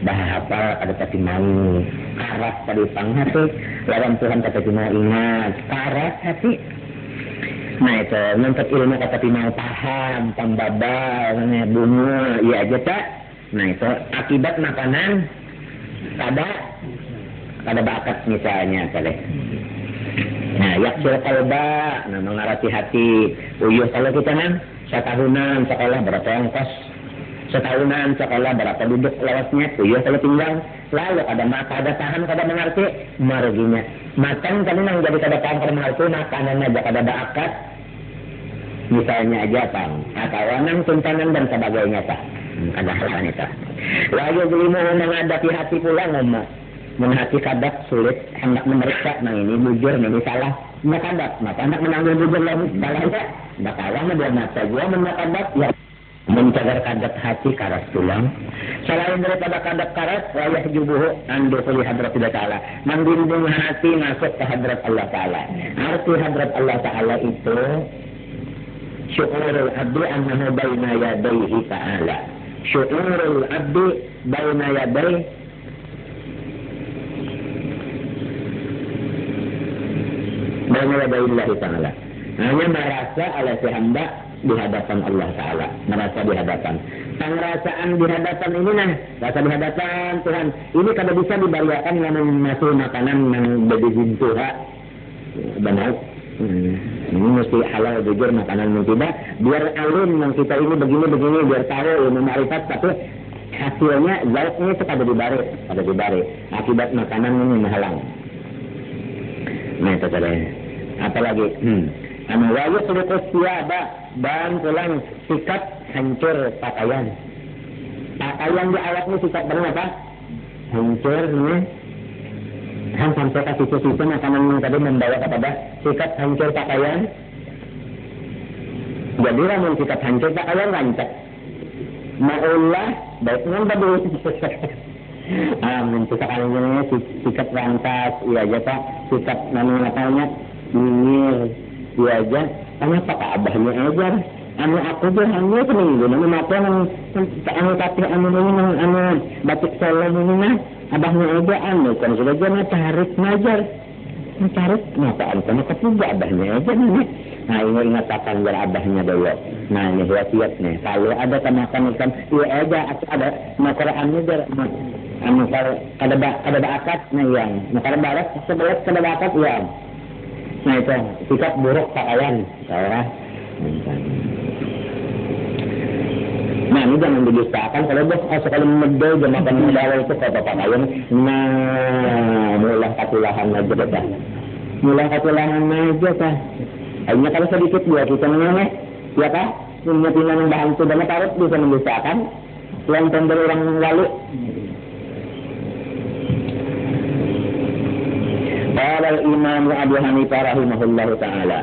bahapal kada tapi mau karas tadi panghati lawan Tuhan kata mau ingat karas hati. Nah itu nuntut ilmu kata mau paham pembabal bunga iya aja tak. Nah itu akibat makanan kada bakat misalnya kali. Nah yaksul qalba nah mengarati hati uyuh kalau kita kan setahunan sekolah berapa ongkos setahunan sekolah berapa duduk lewatnya uyuh kalau tinggal lalu ada paham kada mengerti maruginya makan kan nang jadi kada paham kada mengerti makanan aja kada bakat misalnya aja pang kawanan tuntanan dan sebagainya tak kada halan itu lalu belimu menghadapi hati pula menghati kadak sulit hendak memeriksa nang ini bujur ini salah makadak maka hendak menanggung bujur lagi salah enggak ndak kalah dia mata gua menakadak ya mencagar kadak hati karas tulang selain daripada kadak karas wayah jubuhu andu li hadratil ta'ala mengbimbing hati masuk ke hadrat Allah Ta'ala arti hadrat Allah Ta'ala itu syu'urul abdi annahu baina yadayhi ta'ala syu'urul abdi baina yadayhi baina Ta'ala hanya merasa oleh si hamba di hadapan Allah Ta'ala merasa di hadapan pengerasaan di hadapan ini nah rasa di hadapan Tuhan ini kada bisa dibayarkan dengan masuk makanan yang berbizin Tuhan benar ini mesti halal jujur makanan yang tidak biar alim yang kita ini begini biar tahu ilmu ma'rifat tapi hasilnya zautnya itu kada dibari akibat makanan ini menghalang nah itu tadi apalagi wayu surukus siaba dan pulang sikap hancur pakaian di awaknya sikap benar apa hancur nih sampai ke sisi-sisi makanan yang tadi membawa kepada sikap hancur pakaian jadi ramun sikap hancur pakaian rancak ma'ullah baiknya bagus sekarang sikap rantas iya aja pak sikap namanya ingin iya aja kenapa kak abahnya aja anu aku tuh hanya seminggu anu mata anu tapi anu batik solo ini mah abahnya aja anu kan sudah jangan tarik ngajar tarik kenapa anu kepuga abahnya aja nih nah ini ingat akan biar abahnya dulu nah ini wasiat nih kalau ada kemakan ikan iya aja ada makaraannya biar anu kada bakat nah yang makara barat sebelah kada bakat yang nah itu sikap buruk pakaian saya nah ini jangan didustakan kalau bos sekali medel jemakan medal itu kata pakaian nah mulai katulahan aja dah mulai katulahan aja kah hanya kalau sedikit buat kita mengenai ya kah punya timang bahan itu banyak tarut bisa mendustakan yang tender orang lalu Qala al-Imam Abu Hanifah rahimahullahu ta'ala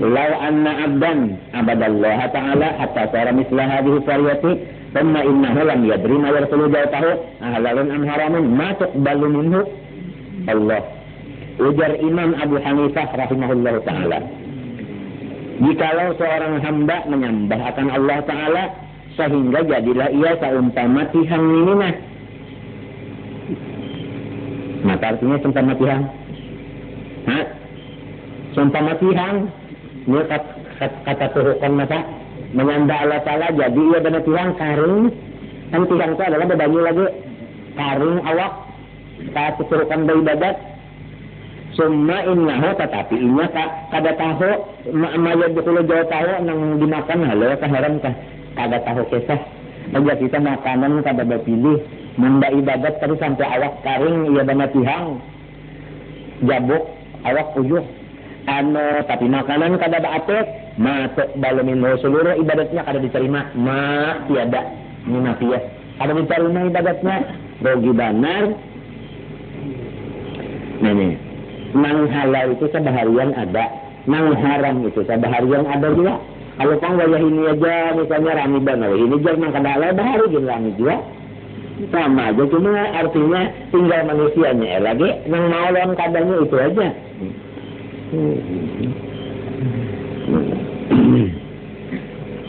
law anna abdan abadallaha ta'ala hatta sara misla hadhihi qaryati thumma innahu lam yadri ma yarsulu jawtahu halalun am haramun ma tuqbalu minhu Allah ujar Imam Abu Hanifah rahimahullahu ta'ala jikalau seorang hamba menyembah akan Allah Ta'ala sehingga jadilah ia seumpama tihang minimah maka artinya seumpama tihang seumpama tihang ini kata tuhukan masa menyembah Allah Ta'ala jadi ia benar tihang karing kan tihang itu adalah bebanyu lagi karing awak kata tuhukan beribadat summa innahu tetapi inya kada tahu mayat dulu jauh tahu nang dimakan halo kaharam kah kada tahu kisah aja kita makanan kada berpilih menda ibadat terus sampai awak karing ia benar tihang jabuk awak ujung tapi makanan kada baatek masuk balamin seluruh ibadatnya kada diterima tiada minafiyah kada diterima ibadatnya rugi benar nih nang halal itu sebaharian ada nang haram itu sebaharian ada juga kalau kang wajah ini aja misalnya rami banget ini jangan kada halal bahari gini rami juga sama aja cuma artinya tinggal manusianya lagi nang mau lawan kadangnya itu aja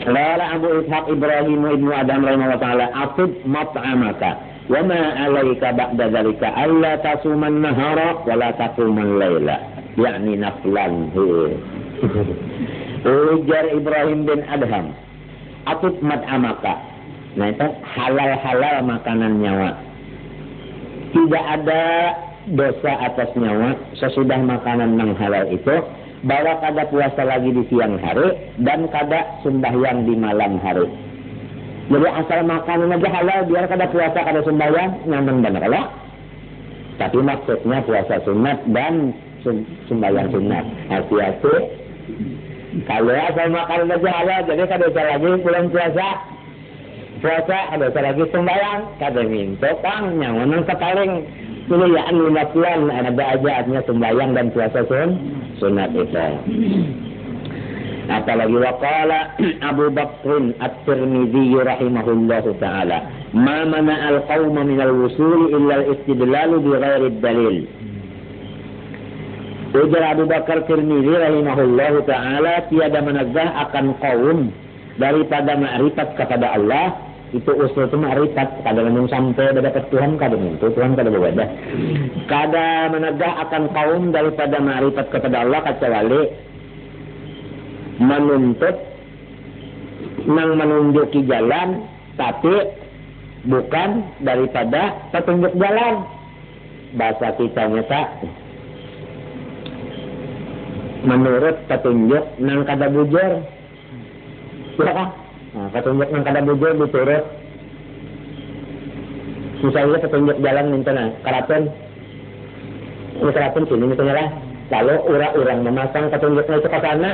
Lala Abu Ishaq Ibrahim ibnu Adam rahimahullah ta'ala atib mat'amaka wa ma 'alaika ba'da dzalika alla tasuman nahara wa la taquman laila, yakni naflan. Ujar Ibrahim bin Adham, atut mad'amaka. Nah itu halal-halal makanan nyawa. Tidak ada dosa atas nyawa sesudah makanan yang halal itu, bahwa kada puasa lagi di siang hari dan kada sembahyang di malam hari. Jadi asal makanan aja halal, biar kada puasa kada sembahyang nyaman benar lah. Tapi maksudnya puasa sunat dan sembahyang sunat. Hati-hati. Kalau asal makanan aja halal, jadi kada usah lagi pulang puasa. Puasa kada usah lagi sembahyang, kada minta kang nyaman nang sepaling. Kuliaan lilatuan ada aja artinya sembahyang dan puasa sunat itu. Apalagi waqala Abu Bakr At-Tirmidzi rahimahullahu taala, ma mana'al qauma minal wusuli illa al-istidlalu bi ghairi dalil. Ujar Abu Bakar Tirmidzi rahimahullahu taala, tiada menegah akan kaum daripada ma'rifat kepada Allah. Itu usul itu ma'rifat, kada ngomong sampai dapat Tuhan, kada minta Tuhan, kada berbeda. Kada menegah akan kaum daripada ma'rifat kepada Allah kecuali menuntut nang menunjuki jalan, tapi bukan daripada petunjuk jalan. Bahasa kita nyata menurut petunjuk nang kada bujur. Ya kan? Nah, petunjuk nang kada bujur diturut. Misalnya petunjuk jalan minta keraton. Ini keraton sini misalnya lah. Lalu orang memasang petunjuknya itu ke sana.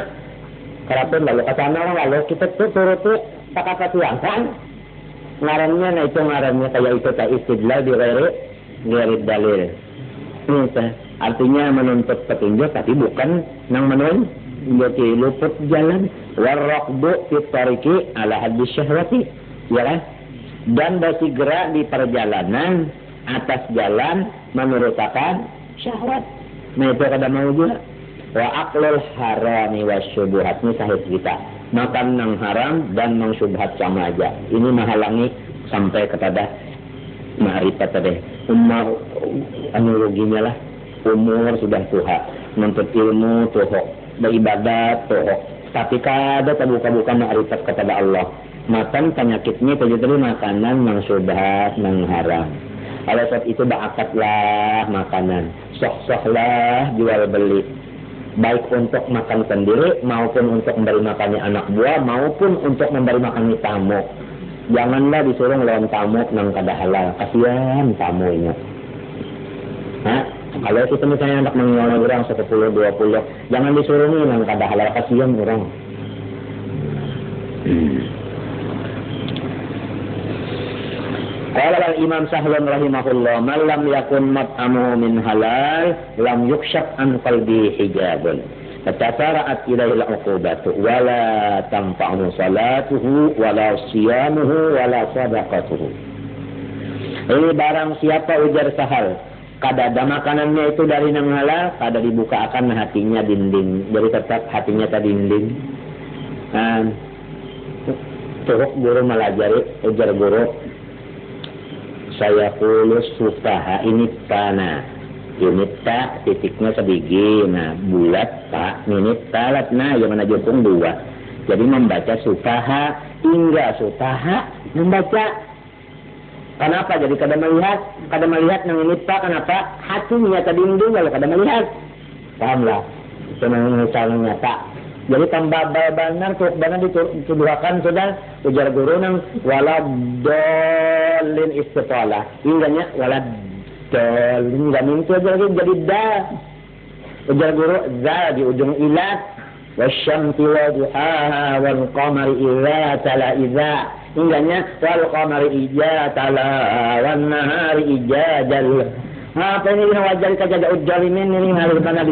Keraton lalu ke sana, lalu kita turut pakai kasihan. Ngarannya, nah itu ngarannya kayak itu tak istidlal di ghairi dalil. Ini artinya menuntut petunjuk tapi bukan nang menunjuki luput jalan. Warraqbu fit tariqi ala hadis syahwati, ya kan? Dan bersegera di perjalanan atas jalan menurutakan syahwat. Nah itu kada mau juga. Wa aqlul harami wasyubuhat, ini sahih kita. Makan nang haram dan nang syubhat sama aja. Ini menghalangi sampai kepada ma'rifat tadi. Umur analoginya lah, umur sudah tua, menuntut ilmu tuhok, beribadat tuhok. Tapi kada terbuka-buka ma'rifat kepada Allah. Makan penyakitnya terjadi makanan yang syubhat, yang haram. Kalau saat itu berakatlah makanan, sok-soklah jual beli. Baik untuk makan sendiri maupun untuk memberi makannya anak buah maupun untuk memberi makan tamu. Janganlah disuruh lawan tamu nang kada halal. Kasihan tamunya. Hah? Kalau kita misalnya anak mengelola orang 10-20, jangan disuruh nih nang kada halal, kasihan orang. Qala al-Imam Sahlun rahimahullah, man lam yakun mat'amuhu min halal lam yukshaf an qalbi hijabun fatasara'at ilaihi al-uqubatu wala tanfa'u salatuhu wala siyamuhu wala sadaqatuhu. Ini barang siapa, ujar Sahal, kada ada makanannya itu dari nang halal, kada dibuka akan hatinya dinding. Jadi tetap hatinya tadi dinding. Turuk guru melajari, ujar guru, saya kulus sufaha ini tanah. Ini tak titiknya sebiji, nah bulat tak, ini talat, nah yang mana jokong dua. Jadi membaca sufaha hingga sufaha membaca. Kenapa? Jadi kada melihat nang ini pak, kenapa? Hatinya terdinding kalau kada melihat. Pahamlah? Itu nang misalnya nyata. Jadi tambah benar tuh benar dituduhkan sudah ujar guru nang wala dolin istiqalah. Ingatnya wala dolin, enggak mimpi aja lagi jadi da. Ujar guru za di ujung ilat wasyamsi wa duhaha wal qamari idza tala idza. Ingatnya wal qamari idza tala wan nahari ijadal. Apa ini wajar kajaga ujalimin ini harus karena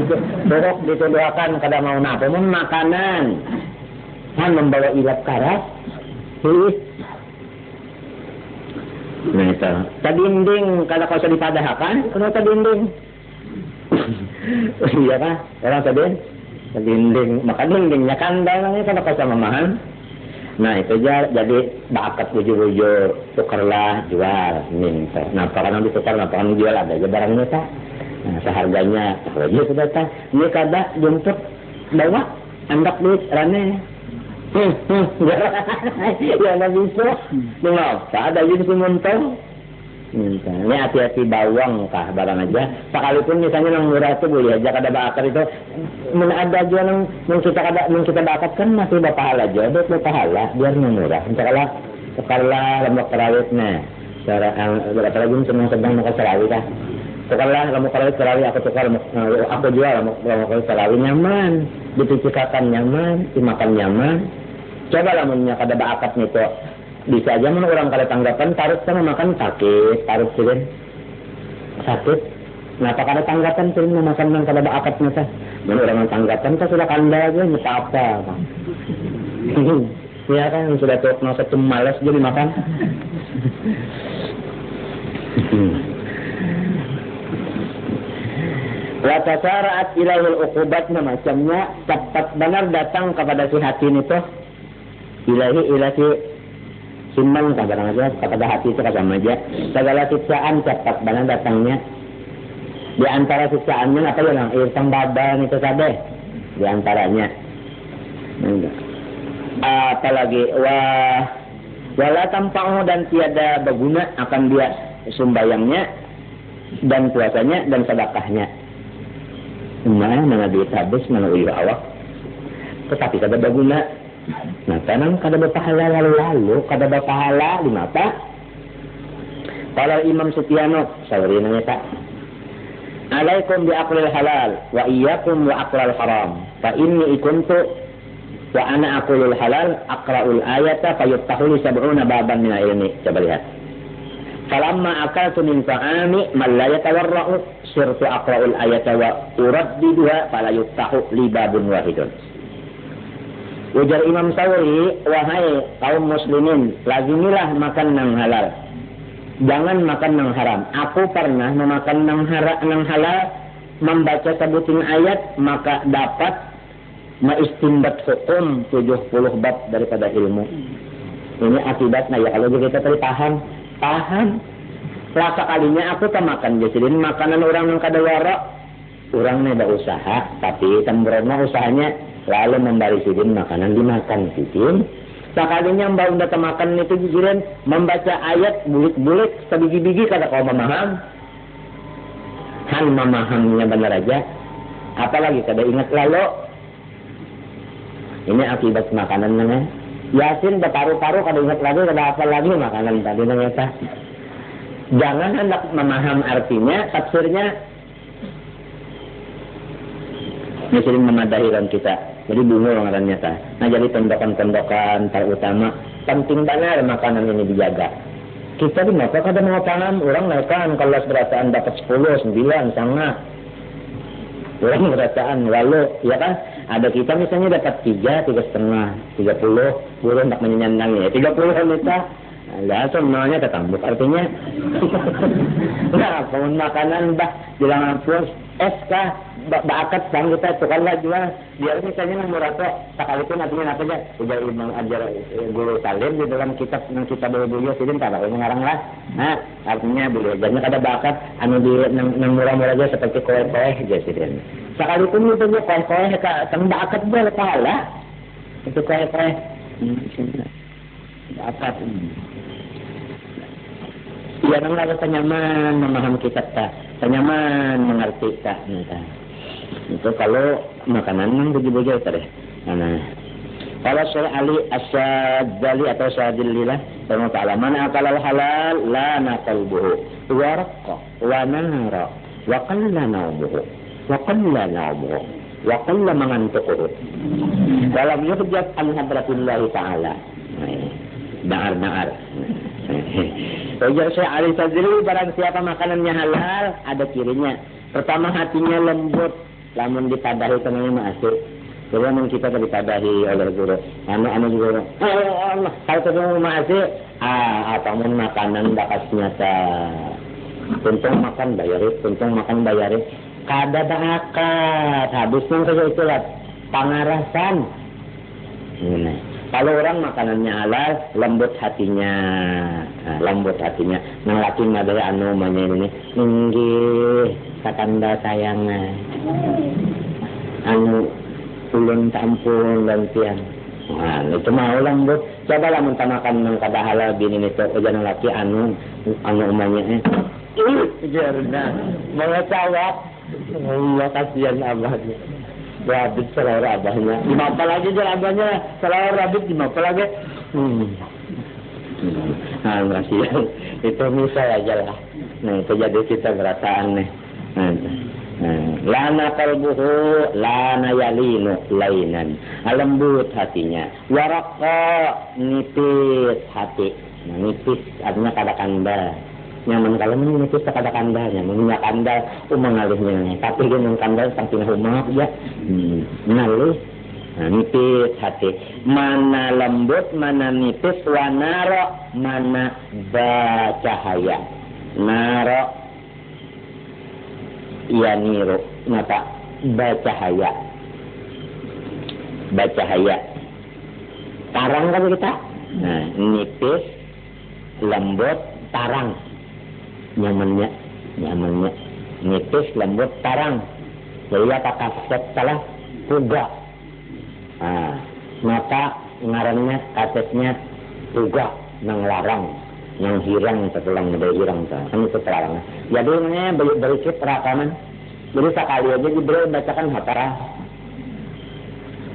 dituduhkan kada mau napa mun makanan. Han membawa ilat karas. Nah itu. Tadinding kalau kau sedih padahkan, kenapa tadinding? Iya kan? Orang tadinding. Maka dindingnya kan dalamnya kalau kau sama mahal. Nah itu aja jadi bakat bujur-bujur, tukarlah jual minta. Nah karena ditukar, nah karena jual ada aja barangnya tak. Nah seharganya, kalau dia sudah tak, ini kada jemput bawa andak duit rane. Ya nggak bisa, nggak tak ada jadi semuntong. Ini hati-hati bawang kah barang aja. Sekalipun misalnya yang murah itu boleh aja kada bakat itu. Mana ada aja yang kita bakat kan masih berpahala aja, berpahala biar murah. Sekarang lemak kerawitnya. Cara berapa lagi sedang mau kerawit kah? Sekarang lemak kerawit aku tukar, aku jual lemak kerawit nyaman, dicucikan nyaman, dimakan nyaman. Coba lah punya kada bakatnya itu. Bisa aja mana orang kada tanggapan taruh sama makan sakit, taruh sih sakit. Kenapa kada tanggapan sih makan yang kada bakatnya sah? Mana orang tanggapan kan sudah kanda aja nyapa apa? Ya kan sudah tuh masa tuh malas jadi makan. Watasaraat ilahil uqubat macamnya cepat benar datang kepada si hati itu. Ilahi simbang kadang aja kepada hati itu sama aja. Segala siksaan cepat benar datangnya. Di antara siksaannya apa yang irtang badan itu saja. Di antaranya. Apalagi wala tampa'u dan tiada berguna akan dia sembayangnya dan puasanya dan sedekahnya. Mana duit habis, mana uyuh awak. Tetapi kada berguna. Nah, karena kada berpahala lalu kada berpahala di mata. Kalau Imam Sufyano sawari nanya tak. Alaikum bi aqlil halal wa iyyakum wa aqlal haram. Fa inni ikuntu wa ana aqulul halal aqra'ul ayata fayuftahu li sab'una baban min ilmi. Coba lihat. Falamma akaltu min ta'ami man la yatawarra'u sirtu aqra'ul ayata wa uraddiduha fala yuftahu li babun wahidun. Ujar Imam Sawri, wahai kaum muslimin, lazimilah makan nang halal. Jangan makan nang haram. Aku pernah memakan nang halal, membaca sebutin ayat, maka dapat meistinbat hukum 70 bab daripada ilmu. Ini akibatnya ya kalau kita tadi paham. Rasa kalinya aku tak makan jadi makanan orang yang kada wara, orang nih usaha, tapi tembrono usahanya lalu memberi sidin makanan dimakan sidin. Sekalinya mbak udah makan itu jiran membaca ayat bulik-bulik sebiji-biji kada kau memaham. Han memahamnya benar aja. Apalagi kada ingat lalu. Ini akibat makanan namanya. Yasin berparu-paru kada ingat lagi kada apa lagi makanan tadi namanya. Jangan hendak memaham artinya, tafsirnya sering memadahikan kita. Jadi bunga orang nyata. Nah jadi tondokan-tondokan terutama penting banget makanan ini dijaga. Kita di mata kada mau paham orang makan kalau berasaan dapat 10, 9 sangat. Orang berasaan lalu ya kan ada kita misalnya dapat 3, 3,5, 30, burung tak menyenangnya 30 kita. Nah, semuanya ketambuk artinya. Nah, pun makanan bilang pun SK bakat sang kita tukarlah jual biar misalnya merasa sekalipun artinya apa aja udah Imam ajar guru salim di dalam kitab yang kita beli sidin tak ada ngarang lah. Nah artinya boleh jangan ada bakat anu di nang murah-murah aja seperti kue-kue aja sidin sekalipun itu aja kue-kue tang bakat boleh pahala itu kue-kue bakat iya nang rasa nyaman memahami kitab tak nyaman mengerti tak itu kalau makanan yang begitu-begitu tadi. Nah, kalau Syekh Ali Asy-Syadzali atau Syadzilillah Allah Ta'ala mana akal halal la naqalbuhu wa raqqa wa nara wa qalla nawmuhu wa qalla nawmuhu wa qalla mangantuquhu dalam yurjat an hadratillah Ta'ala. Da'ar. Ujar Syekh Ali Syadzili barang siapa makanannya halal ada cirinya. Pertama hatinya lembut, lamun dipadahi tenangnya masuk. Jadi memang kita dipadahi oleh guru. Anu guru. Allah, kalau ketemu masuk, apapun makanan bakas nyata. Tuntung makan bayari. Kada bakat, habisnya saja itulah pangarasan. Kalau orang makanannya halal, lembut hatinya. Nah, lembut hatinya. Nang laki madai anu manya ini, inggih kakanda sayangna. Anu ulun tampun lantian. Nah, itu mau lembut. Cobalah mentamakan nang kada halal bini nito jangan laki anu umanya jarna mengecawak. Allah kasihan abahnya. Rabit selera abahnya. Dimapa lagi jalan abahnya? Selera rabit dimapa lagi? Nah, kasihan. Itu misal aja lah. Nah, itu jadi kita berasa aneh. Lana qalbuhu lana yalinu lainan, lembut hatinya, waraka nipis hati. Nah, nipis artinya kada kandal, nyaman kalau nipis kada kandalnya, minyak kandal mengalihnya, tapi dia kandal saking humak ya, ngalih. Nah, nipis hati, mana lembut, mana nipis, wanaro, mana bacahaya, naro iya niru mata bacahaya tarang kan kita. Nah, nipis lembut tarang nyamannya nipis lembut tarang jadi apa kaset salah puga. Nah, maka ngarannya kasetnya puga nang larang yang hirang setelah ngedai hirang kan itu terlarang. Jadi ini berikut rakaman. Jadi sekali aja diberi bacakan hatara.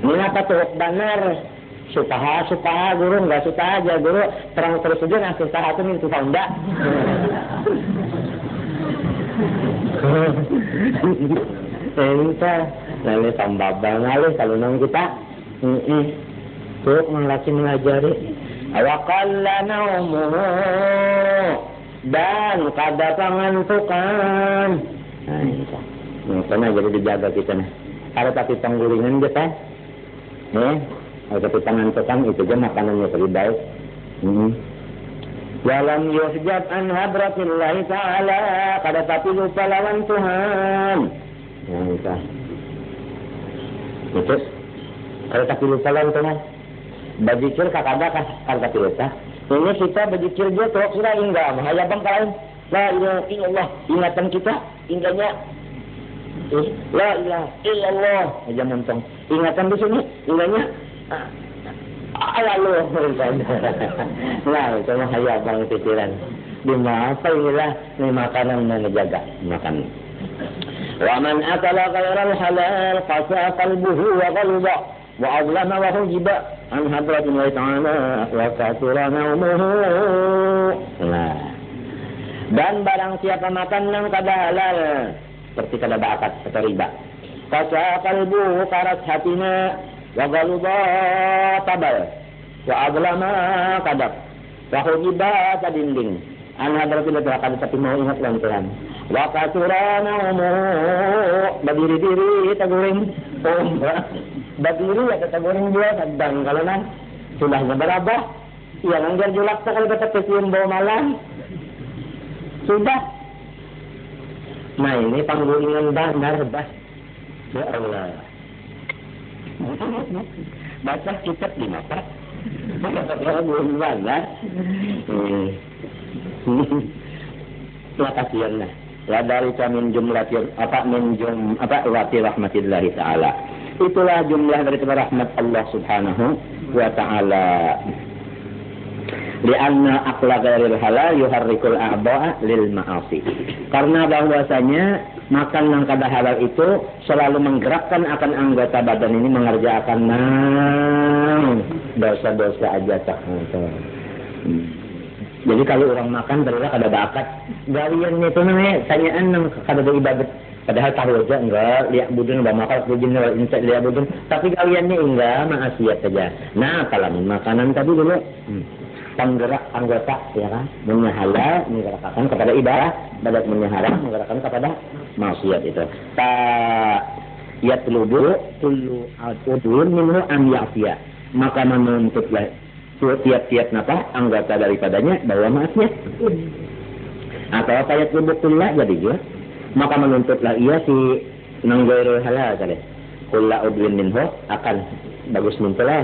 Ini apa tuh benar? Supaha guru nggak suka aja guru terang terus aja ngasih usaha itu enggak. Entah lalu tambah banget kalau nang kita. Tuh ngelaki mengajari. Awakalla naumuhu dan kada pangantukan. Nah, itu. Makanya jadi dijaga kita nih. Kalau tapi penggulingan kita, kalau tapi pangantukan itu aja makanannya lebih baik. Walam yusjad an hadratillahi ta'ala, kada tapi lupa lawan Tuhan. Nah, itu. Itu. Kada tapi lupa lawan Tuhan. Berzikir kakada kata kita. Ini kita berzikir dia terus sudah ingat. Mahaya bang kalian. La ilaha illallah. Ingatan kita indahnya. La ilaha illallah. Aja montong. Ingatan di sini indahnya. Lalu. Nah, itu mahaya bang pikiran. Di mana inilah ini makanan yang menjaga makan. Wa man akala ghairal halal qasa qalbuhu wa qalba. وأظلم وحجب عن حضرة الله تعالى وكثر نومه. Nah, dan barang siapa makan yang kada halal seperti kada bakat atau riba, qasa qalbuhu karas hatinya wa ghaludha tabal wa azlama kadab wa hujiba kadinding an hadratil akan tapi mau ingat lantaran wa kathura naumuhu berdiri-diri teguring berdiri ya kita goreng dia kadang kalau nang sudah berabah yang anggar julak sekali kita kesium bawa malam sudah. Nah, ini panggulingan benar bah ya Allah baca kitab di mata panggulingan benar. Terima kasih ya. La dari min jumlah wati rahmatillahi ta'ala. Itulah jumlah dari rahmat Allah subhanahu wa ta'ala. Lianna akla ghairil halal yuharrikul a'ba'a lil ma'asi. Karena bahwasanya makan yang kada halal itu selalu menggerakkan akan anggota badan ini mengerjakan dosa-dosa aja tak. Jadi kalau orang makan terus kada bakat, gawian itu namanya tanyaan nang kada ibadat. Padahal tahu aja enggak lihat budun enggak makan budun lihat budun, tapi gawiannya enggak maksiat saja. Nah, kalau makanan tadi dulu penggerak anggota ya kan, halal menggerakkan kepada ibadah, badat haram menggerakkan kepada maksiat itu. Ta yatlubu kullu al-udun minhu an ya'fiya. Maka menuntutlah tiap-tiap anggota daripadanya bahwa maksiat. Atau apa yatlubu kullu jadi juga. Maka menuntutlah ia si nanggairul halal tadi. Kullu udwin minhu akan bagus muntulah.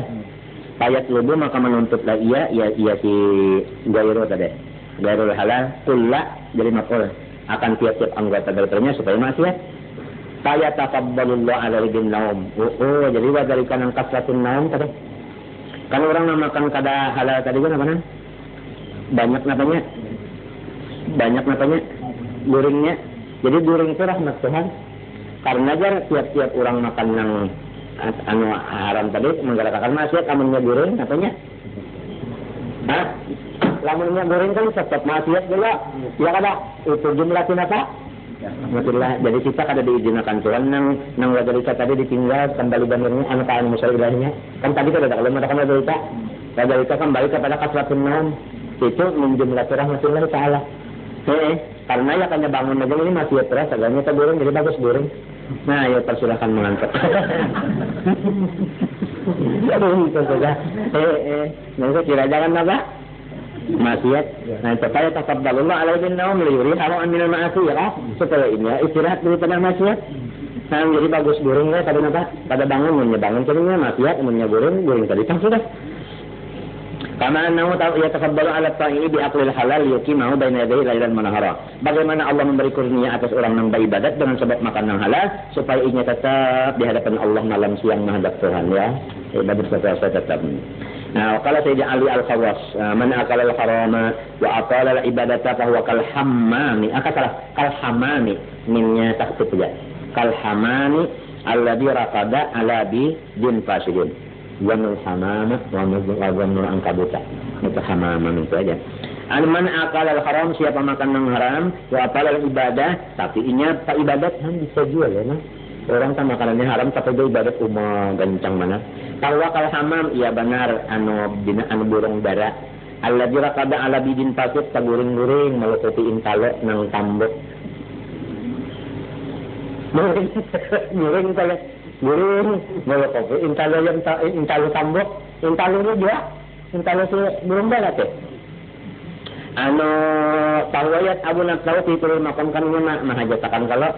Payat lubu maka menuntutlah ia si gairu tadi. Gairul halal kulla jadi maf'ul akan tiap-tiap anggota daripadanya supaya maksiat. Payat taqabbalullahu alaihi bin naum. Jadi wa dari kanan kasratun naum tadi. Kan orang namakan kada halal tadi kan apa nan? Banyak napanya guringnya. Jadi guring itu rahmat Tuhan. Karena aja tiap-tiap orang makan yang haram tadi menggerakkan maksiat, lamunnya guring apanya? Lamunnya guring kan tetap maksiat juga. Ya kada itu jumlahin apa? Alhamdulillah. Jadi kita kada diizinkan Tuhan nang wajarika tadi ditinggal kembali benernya anak musailahnya. Kan tadi kada kalau mengatakan wajarika kembali kepada kasratun naum. Itu menjumlah rahmatullah taala. Karena ya kanya bangun aja ini masih terus agaknya tergurung jadi bagus goreng. Nah, ya persilakan mengantar. Itu saja. Nanti kira jangan apa? Maksiat. Nah, supaya taqabbalallahu alaihi naum liyuri haram minal ma'asiyah supaya ini istirahat daripada maksiat. Nah, jadi bagus goreng ya tadi apa? Pada bangun kemudian maksiat kemudian goreng tadi kan sudah. Kama annahu yataqabbalu 'ala at-ta'i bi aqlil halal yuqimahu baina yadayhi lailan wa nahara. Bagaimana Allah memberi kurnia atas orang yang beribadat dengan sebab makan yang halal supaya ia tetap di hadapan Allah malam siang menghadap Tuhan ya. Ibadat puasa tetap. Nah, kalau Sayyidina Ali Al-Khawas, man akala al-harama wa aqala al-ibadata fa huwa kal hammami. Kal hammami minnya taktib ya. Kal hammami alladhi raqada ala bi din fasidin. Wanul hamama wanul angkabuta. Itu hamama itu aja. Man akal al-haram siapa makan yang haram, wa akal al-ibadah tapi inya tak ibadat kan bisa jual ya nah. Orang tak makanannya haram tapi dia ibadat gancang mana. Tawakal hamam iya benar anu burung dara. Alladzi raqada ala bidin pasut taguring-guring melukuti intalo nang tambok. Guring tale. Burung, kalau kopi, intalo tambok, intalonya juga, intalo si burung balat eh. Tawayat Abu Natsau itu makan kannya mahajatakan kalau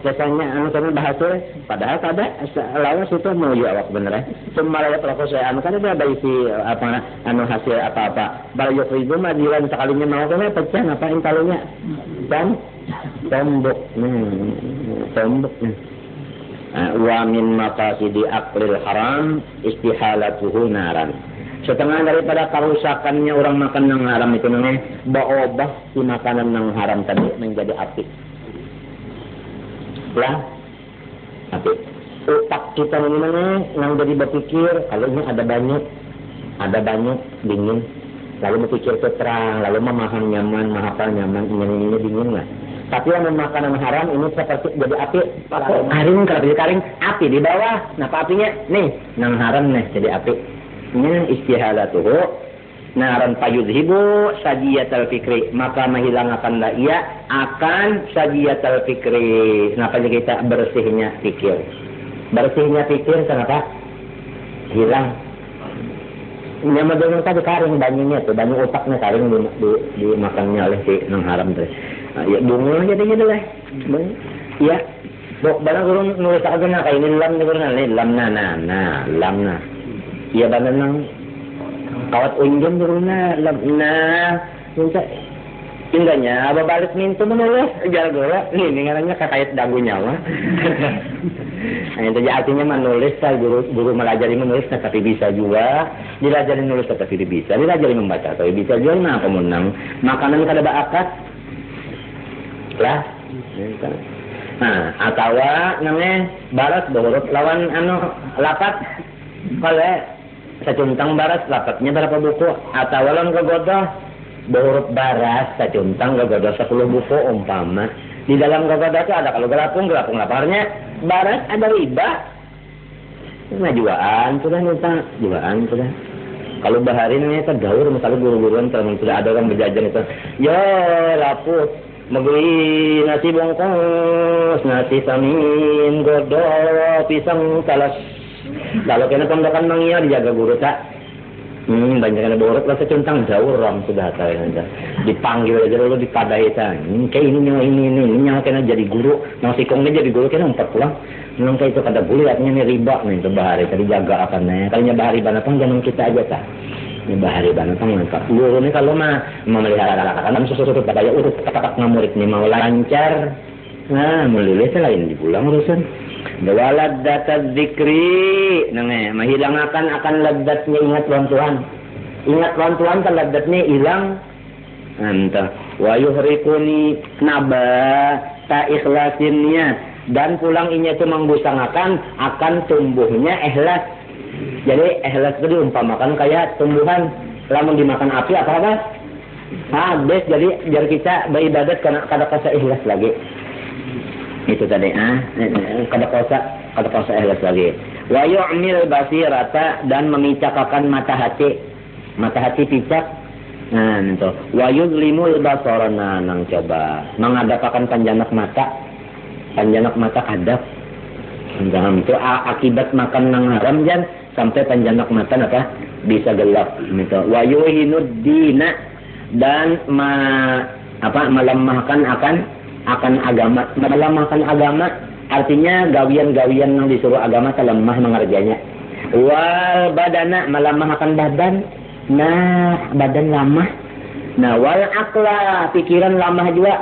biasanya sana bahasa, padahal kada lawas itu mau ya awak bener eh. Cuma lewat rokok saya kan ada isi apa hasil apa balayok ribu madilan sekalinya mau kan pecah apa intalonya dan tombok, tombok. Wa min maqasidi aqlil haram istihalatuhu naran. Setengah daripada kerusakannya orang makan yang haram itu namanya baobah si makanan yang haram tadi menjadi api. Lah, api. Otak kita ini yang jadi berpikir kalau ini ada banyak dingin. Lalu berpikir terang, lalu memaham nyaman, menghafal nyaman, ini dingin lah. Tapi yang makanan haram ini seperti jadi api. Karing kalau jadi karing, api di bawah. Napa apinya? Nih, nang haram nih jadi api. Ini istihalatuhu naran fayudhibu sajiyatal fikri. Maka menghilangkanlah ia akan sajiyatal fikri. Kenapa kita bersihnya pikir? Bersihnya pikir kenapa? Hilang. Ini mendengar tadi karing banyunya tuh, banyu otaknya karing dimakannya oleh si nang haram tadi. Ya bunga jadinya dulu lah. Ya, bok barang kurang nulis aja na kainin lam ni kurang lam na. Ya barang nang kawat unjum kurang lam na. Minta indahnya apa balik mintu menulis jago ini ngarannya kakait dagu nyawa. Itu artinya menulis guru melajari menulis tapi bisa juga dilajari menulis tapi tidak bisa dilajari membaca tapi bisa juga nah pemenang makanan kada bakat lah. Nah, atawa namanya barat bahurut lawan lapat kalau secuntang barat lapatnya berapa buku atawa lawan kegodoh bahurut barat secuntang kegodoh 10 buku umpama di dalam kegodoh itu ada kalau gelapung laparnya barat ada riba nah juaan sudah kalau bahari namanya tergaur misalnya guru-guruan kalau sudah ada orang berjajan itu ya laput membeli nasi bungkus, nasi samin, godol, pisang, talas. Kalau kena pondokan mangia dijaga guru tak. Banyak yang borok lah secuntang jauh orang sudah tahu aja. Dipanggil aja lalu dipadai kayak ini nyawa kena jadi guru, nang sikongnya jadi guru kena 4 pulang. Nang kayak itu kata guru artinya ini riba nih itu bahari tadi jaga akannya. Kalinya bahari banatang jangan kita aja tak. Ini bahari banatang lengkap. Guru ini kalau mah memelihara anak-anak susu pada ya urut kata ngamurit nih mau lancar. Nah, melilih lain di pulang urusan. Walad data zikri, menghilangkan akan ladatnya ingat Tuhan. Ingat Tuhan kan ladatnya hilang. Entah. Wa yuhrikuni naba ta ikhlasin niat dan pulang ini itu menggusangakan akan tumbuhnya ikhlas. Jadi ikhlas itu diumpamakan kayak tumbuhan lamun dimakan api apa? Habis jadi biar kita beribadat karena kada kuasa ikhlas lagi. Itu tadi kada kuasa ikhlas lagi. Wa yu'mil basirata dan memicakakan mata hati picak. Nah itu. Wa yuzlimul basarana nang coba mengadakan panjanak mata kadap. Jangan itu akibat makan nang haram jan sampai panjanak mata apa bisa gelap gitu. Wa yuhinud dina dan melemahkan akan agama artinya gawian-gawian yang disuruh agama lemah mengerjanya. Wal badana melemahkan badan. Nah, badan lemah. Nah, wal akla pikiran lemah juga.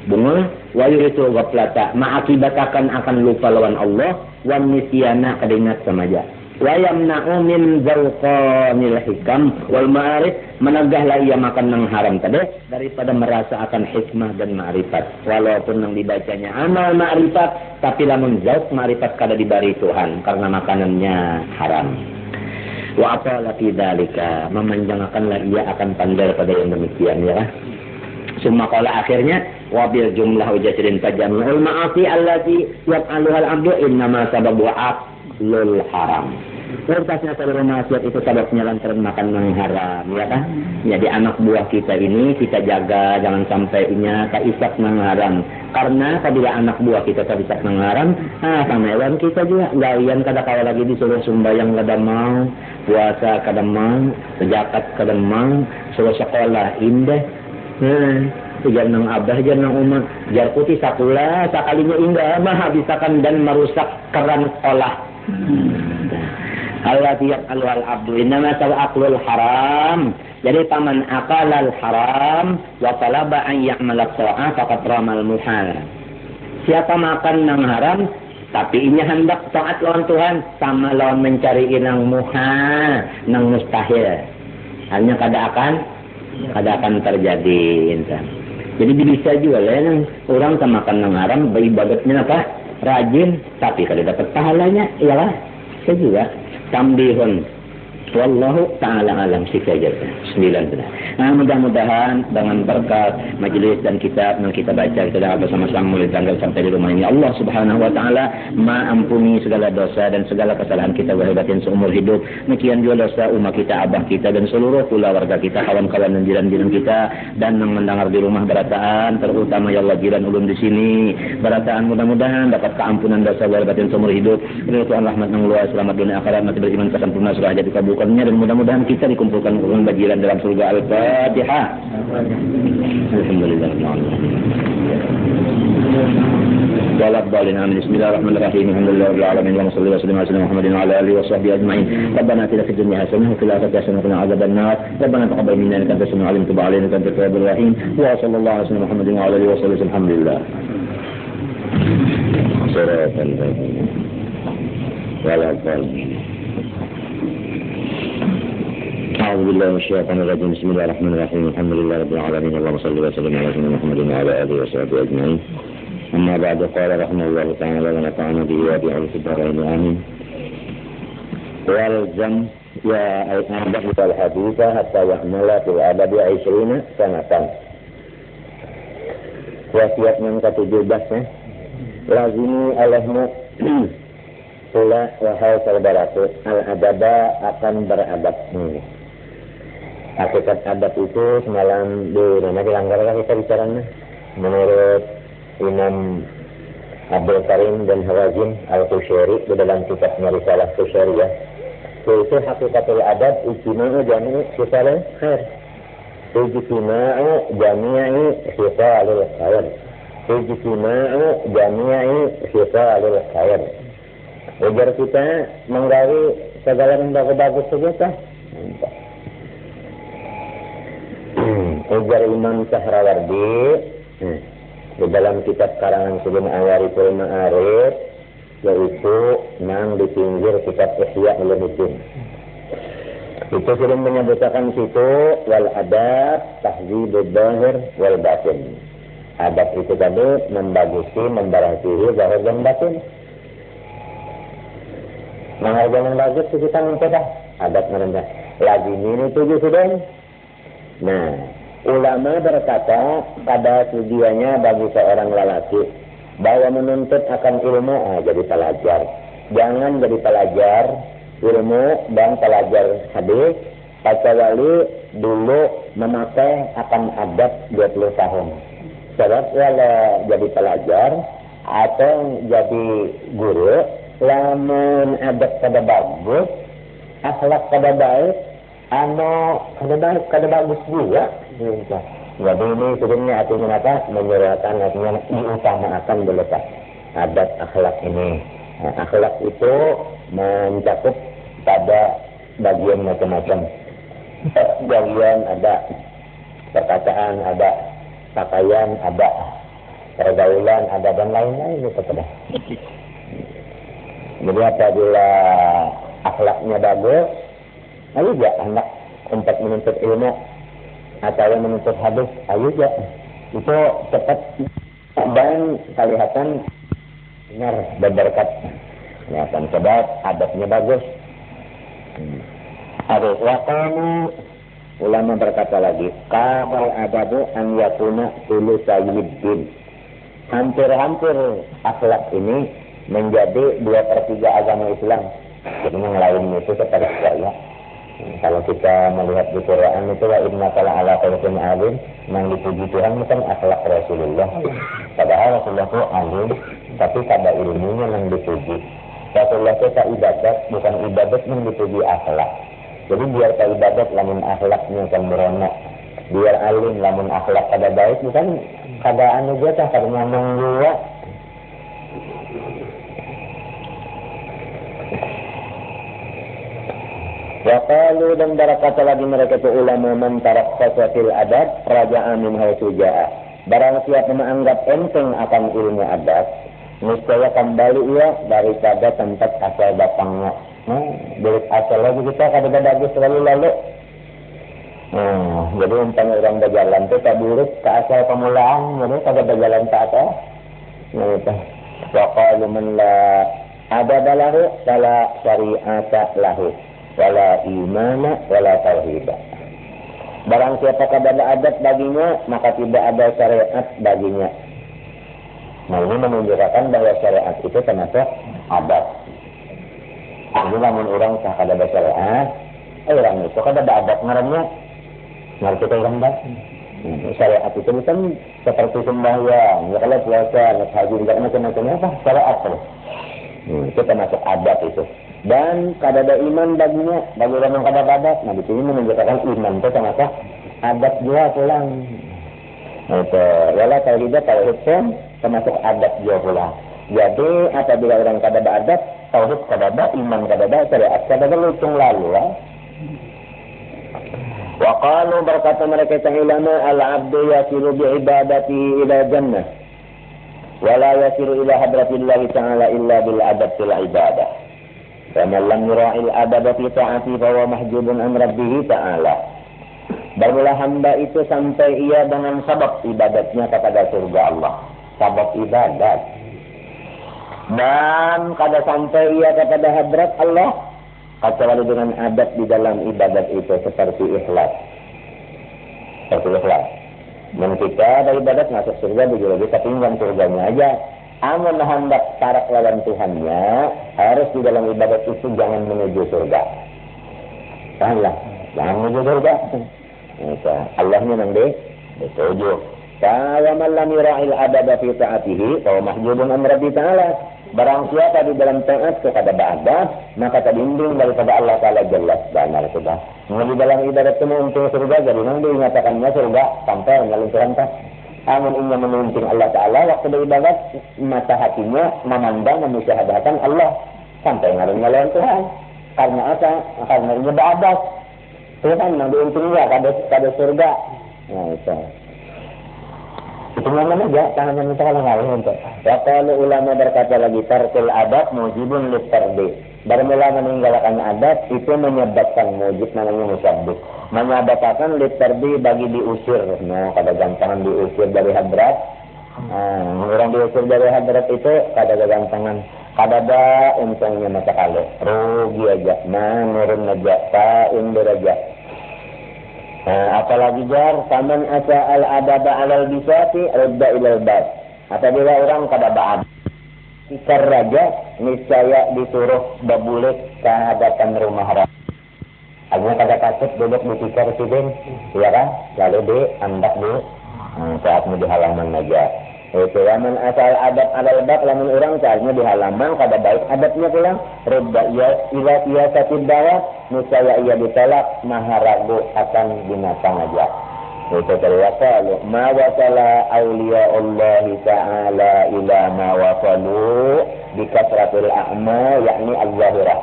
Bunga wa yuritu ghaplata mengakibatkan akan lupa lawan Allah wa nisyana kadingat samaja. Wa yamna'u min zawqanil hikam wal ma'arif menegahlah ia makan nang haram tadi daripada merasa akan hikmah dan ma'rifat walaupun nang dibacanya amal ma'rifat tapi lamun zauq ma'rifat kada dibari Tuhan karena makanannya haram. Wa atala fi dzalika memanjangkanlah ia akan pandai pada yang demikian ya. Summa qala akhirnya wa bil jumlah ujasirin tajamul ma'asi allati yaf'aluha al-'abdu innama sababu aqlul haram. Kertasnya saudara maksiat itu sebabnya lantaran makan yang haram, ya kan? Jadi anak buah kita ini kita jaga jangan sampai inya kaisak nang haram. Karena apabila anak buah kita kaisak nang haram, samewan kita juga gawian kada kala lagi disuruh sembahyang kada mau, puasa kada mau, zakat kada mau, suruh sekolah indah. Jar nang abah, jar nang umat, jar putih sakula, sakalinya indah, menghabiskan dan merusak keran sekolah. Allah tiap alwal abdu innama aklul haram. Jadi paman akalal haram wa talaba an ya'mal as-sa'a faqad ramal muhal. Siapa makan nang haram tapi inya hendak taat lawan Tuhan sama lawan mencari inang muhal nang mustahil. Hanya kada akan terjadi insan. Jadi bisa juga lah orang sama makan nang haram beribadatnya apa? Rajin tapi kada dapat pahalanya iyalah. Saya juga tambihun wallahu ta'ala alam saja 9 sudah. Nah, mudah-mudahan dengan berkat majelis dan kitab yang kita baca kita dapat bersama-sama mulai tanggal sampai di rumah ini Allah Subhanahu wa taala mengampuni segala dosa dan segala kesalahan kita wahidatin seumur hidup. Demikian juga dosa umat kita, abah kita dan seluruh keluarga kita, kawan-kawan dan jiran-jiran kita dan yang mendengar di rumah berataan terutama ya Allah jiran ulun di sini. Berataan mudah-mudahan dapat keampunan dosa wahidatin seumur hidup. Tuhan rahmat yang luas selamat dunia akhirat mati beriman sempurna surah jadi kabul dan mudah-mudahan kita dikumpulkan dengan bagian dalam surga Al-Fatihah. Alhamdulillah. Bismillahirrahmanirrahim. Alhamdulillahirabbil alamin. Wa sallallahu alaihi wasallam Muhammadin wa ala alihi wa sahbihi ajma'in. Rabbana atina fid dunya hasanah wa fil akhirati hasanah wa qina adzabannar. Rabbana taqabbal minna innaka antas samiul alim tub alaina innaka antat tawwabur rahim. Wa sallallahu alaihi wasallam Muhammadin wa ala alihi wa sahbihi alhamdulillah. Salatan أعوذ بالله من الشيطان الرجيم بسم الله الرحمن الرحيم الحمد لله رب العالمين اللهم صل وسلم على سيدنا محمد وعلى آله وصحبه أجمعين أما بعد قال رحمه الله تعالى ونفعنا به وبعلم في الدارين آمين والجم يا أيها الحديث حتى يحمل في الأبد 20 سنة wasiat yang ke-17 lazimi olehmu pula wahai saudaraku al-adaba akan beradab. Hakikat adab itu semalam di mana dilanggar kita bicaranya menurut Imam Abdul Karim dan Hawazin Al-Qushayri di dalam kitabnya Risalah Qushayri ya. Itu hakikatul adab ijtima'u jami'i khisalil khair. Ijtima'u jami'i khisalil khair. Ijtima'u jami'i khisalil khair. Agar kita menggawi segala yang bagus-bagus saja. Ujar Imam Sahrawardi di dalam kitab karangan Subhan Awariful Ma'arif, yaitu yang di pinggir kitab Ihya Ulumuddin. Itu sering menyebutkan situ wal adab tahdzibud zahir wal batin. Adab itu tadi membagusi, membersihi zahir dan batin. Menghargai yang bagus itu kita mencoba adab merendah. Lagi ini tujuh sudah. Nah, ulama berkata pada tujuannya bagi seorang lelaki bahwa menuntut akan ilmu jadi pelajar. Jangan jadi pelajar ilmu dan pelajar hadis kecuali dulu memakai akan adab 20 tahun. Sebab kalau jadi pelajar atau jadi guru, lamun adab kada bagus, akhlak kada baik, kada bagus juga. Jadi ini sebenarnya artinya apa? Menyuruhkan artinya diutamakan dulu Pak adab akhlak ini. Nah, akhlak itu mencakup pada bagian macam-macam. Bagian ada perkataan, ada pakaian, ada pergaulan, ada dan lain-lain itu pada. Jadi apabila akhlaknya bagus, ayo ya anak untuk menuntut ilmu atau yang menuntut hadis, ayo ya itu cepat dan kelihatan benar berberkat. Ya kan sebab adabnya bagus. Ada waqalu ulama berkata lagi, qamal adabu an yakuna tulusayyidin. Hampir-hampir akhlak ini menjadi 2/3 agama Islam. Jadi yang lain itu seperti saya. Kalau kita melihat di Quran itu wa innaka la'ala khuluqin 'azim, yang dipuji Tuhan itu kan akhlak Rasulullah. Padahal Rasulullah itu alim, tapi kada ilmunya yang dipuji. Rasulullah itu tak ibadat, bukan ibadat yang dipuji akhlak. Jadi biar tak ibadat lamun akhlaknya kan meronak. Biar alim lamun akhlak kada baik bukan kada anu juga kada ngomong juga. Waqalu dan berkata lagi mereka itu ulama man tarakhasa fil adab raja'a min haitsu ja'a. Barang siapa menganggap enteng akan ilmu adab, niscaya kembali ia daripada tempat asal datangnya. Dari asal lagi kita kada bagus lalu. Jadi umpamanya orang berjalan itu tak buruk ke asal permulaan, jadi kada berjalan ke atas. Gitu. Waqalu man la adaba lahu fala syari'ata lahu. Wala imana wala tauhidah. Barang siapa kada ada adab baginya, maka tidak ada syariat baginya. Nah ini menunjukkan bahwa syariat itu termasuk adab. Jadi namun orang tak kada ada syariat, orang itu kada ada adab ngarannya. Ngerti kita gambar. Syariat itu bukan seperti sembahyang, ya kalau puasa, haji, macam-macam apa? Syariat terus. Itu termasuk adab itu. Dan kada ada iman baginya, bagi orang yang kada adab. Nah di sini menunjukkan iman itu termasuk adab juga pulang. Itu, wala tauhidah tauhid pun termasuk adab juga pulang. Jadi apabila orang kada ada adab, tauhid kada ada, iman kada ada, syariat kada ada, lutung lalu. Wa qalu berkata mereka yang ulama al-abdu yasiru bi ibadati ila jannah. Wala yasiru ila hadratillahi ta'ala illa bil adab fil ibadah. Faman lam yura'il adab fi ta'ati fa huwa mahjubun an rabbih ta'ala. Barulah hamba itu sampai ia dengan sebab ibadatnya kepada surga Allah. Sebab ibadat. Dan kada sampai ia kepada hadrat Allah kecuali dengan adab di dalam ibadat itu seperti ikhlas. Seperti ikhlas. Dan kita ada ibadat masuk surga lagi tapi bukan surganya aja. Amun hendak tarak lawan Tuhannya, harus di dalam ibadat itu jangan menuju surga. Janganlah, jangan menuju surga. Allahnya nanti dituju. Wa man lam yura'il adaba fi ta'atihi fa mahjubun an rabbi ta'ala. Barang siapa di dalam taat kepada adab, maka terbimbing daripada Allah Ta'ala Jalla Subhanahu wa. Di dalam ibadat itu untuk surga, jadi nanti dinyatakannya surga sampai meluncurkan tas. Amun ingin menuntun Allah Ta'ala waktu beribadat, mata hatinya memandang memusyahadahkan Allah sampai ngaruh-ngaruh Tuhan. Karena apa? Karena ini beradat. Tuhan yang diuntungnya pada surga. Nah itu. Itu mana aja, tangan kita kalau ngaruh untuk. Ya kalau ulama berkata lagi tarkul adab mujibun litardi. Bermula meninggalkan adab itu menyebabkan mujib namanya musabbih. Menyebabkan litardi bagi diusir. Nah, kada gantangan diusir dari hadrat. Orang diusir dari hadrat itu kada gantangan. Kada ada untungnya masa kali. Rugi aja. Nurun aja. Ta'in aja. Apalagi jar saman asa al adaba alal bisati rudda ilal bab. Apabila orang kada ba'ad tikar raja niscaya disuruh babulik ke hadapan rumah raja. Akhirnya kada takut duduk di tikar sidin, ya kan? Lalu diandak di saatnya di halaman aja. Itu yaman asal adab alal bab lamun orang saatnya di halaman kada baik adabnya pulang. Rudda ila siyasatid dawah niscaya ia ditolak maharagu akan binatang aja. Itu terwasal ma wasala awliya Allah ta'ala ila ma wasalu bikasratil a'ma yakni al-zahirah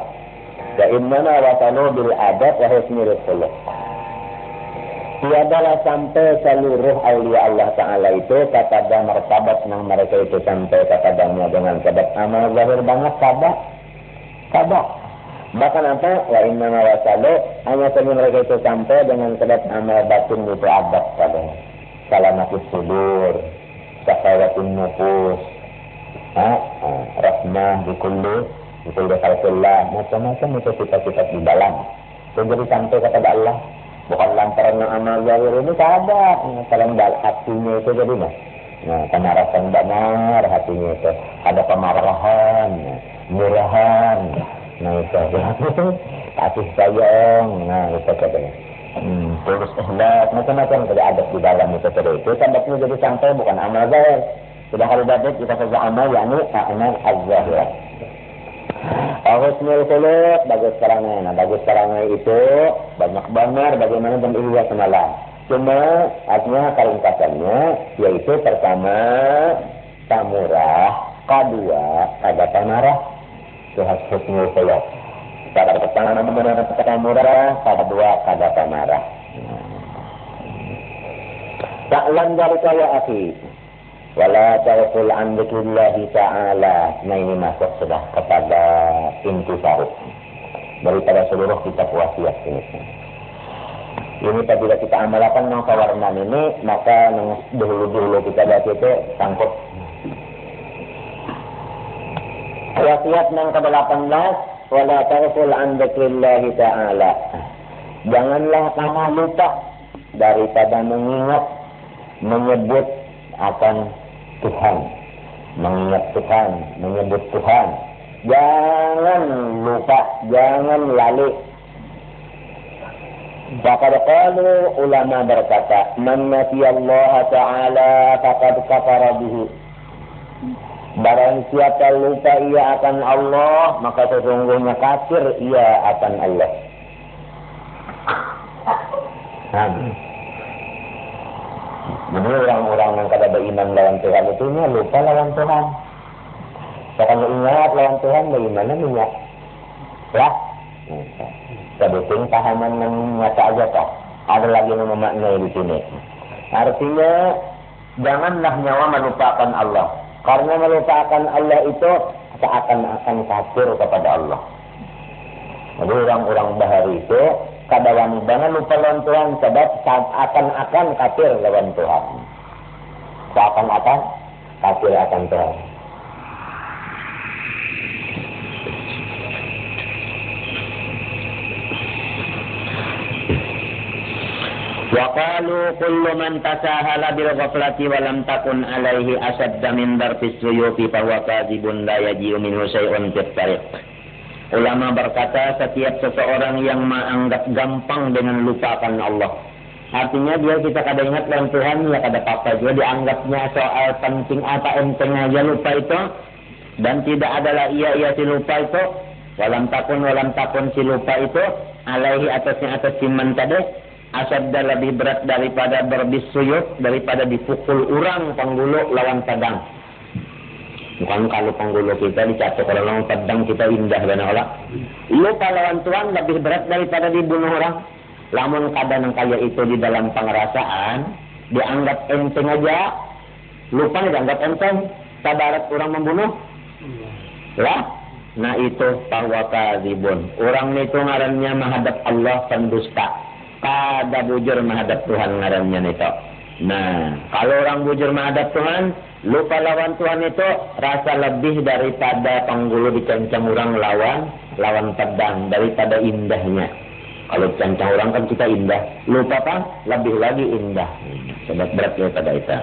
wa innama wasalu bil adab wa husnil khuluq. Tiadalah sampai seluruh awliya Allah Ta'ala itu kepada martabat yang mereka itu sampai kepadanya dengan sebab amal zahir banget kada. Bahkan apa? Wa innama wasalu hanya saja mereka itu sampai dengan sebab amal batin itu adab pada salamatus sudur, sakawatin nufus, rahmah bikulli khalqillah, macam-macam itu sifat-sifat di dalam. Jadi sampai kepada Allah bukan lantaran amal zahir ini kada, kalau hatinya itu jadi pemarahan benar hatinya itu ada pemarahan, murahan. Nah itu kasih sayang, nah itu katanya tulus ikhlas, macam-macam ada adab di dalam itu tadi. Itu sebabnya jadi sampai bukan amal zahir. Sudah kalau dapat kita saja amal yakni amal az-zahir. Husnul khuluq bagus karangnya. Nah bagus karangnya itu banyak benar bagaimana beribadah semalam. Cuma artinya ringkasannya yaitu pertama pamurah, kedua kada pamarah. Husnul khuluq. Pada pertama kata murah, pada dua kata marah. Ta'lam dzalika ya akhi. Wala ta'qul an dzikrillahi ta'ala. Nah ini masuk sudah kepada pintu saruf daripada seluruh kitab wasiat ini. Ini apabila kita amalkan yang kawarnan ini, maka dahulu kita lihat itu sangkut. Wasiat yang ke-18 wala ta'qul an dzikrillahi ta'ala. Janganlah kamu lupa daripada menyebut akan Tuhan. Mengingat Tuhan, menyebut Tuhan. Jangan lupa, jangan lali. Faqad qalu ulama berkata, "Man nasiyallaha ta'ala faqad kafara bihi." Barang siapa lupa ia akan Allah, maka sesungguhnya kafir ia akan Allah. Jadi orang-orang yang kada beriman lawan Tuhan itu lupa lawan Tuhan. Kalau ingat lawan Tuhan, bagaimana ingat? Ya, sebutin pahaman yang nyata aja toh. Ada lagi yang memaknai di sini. Artinya janganlah nyawa melupakan Allah. Karena melupakan Allah itu seakan-akan kafir kepada Allah. Jadi orang-orang bahari itu kada wani banget lupa lawan Tuhan sebab seakan-akan kafir lawan Tuhan. Seakan-akan kafir akan Tuhan. Wa qalu kullu man tasahala bil ghaflati wa lam takun alaihi asadda min darfis suyufi fa huwa kadhibun la yaji'u minhu syai'un fit tariq. Ulama berkata setiap seseorang yang menganggap gampang dengan lupakan Allah, Artinya dia kita kada ingat lawan Tuhan ya kada apa-apa juga, dianggapnya soal penting apa enteng aja lupa itu, dan tidak adalah iya si lupa itu, walam takun si lupa itu alaihi atasnya atas iman tadi asadda lebih berat daripada berbisuyuk, daripada dipukul orang penggulu lawan pedang. Bukan kalau penggulu kita dicatuk orang pedang kita indah benar Allah. Lupa lawan Tuhan lebih berat daripada dibunuh orang. Lamun kadang kaya itu di dalam pengerasaan dianggap enteng aja, lupa dianggap enteng, tabarat orang membunuh. Lah, nah itu bahwa kadzibun. Orang itu ngarannya menghadap Allah pendusta. Kada bujur menghadap Tuhan ngarannya itu. Nah, kalau orang bujur menghadap Tuhan, lupa lawan Tuhan itu rasa lebih daripada penggulu dikencang orang lawan pedang, daripada indahnya. Kalau dikencang orang kan kita indah, lupa apa? Lebih lagi indah. Sebab berat daripada itu.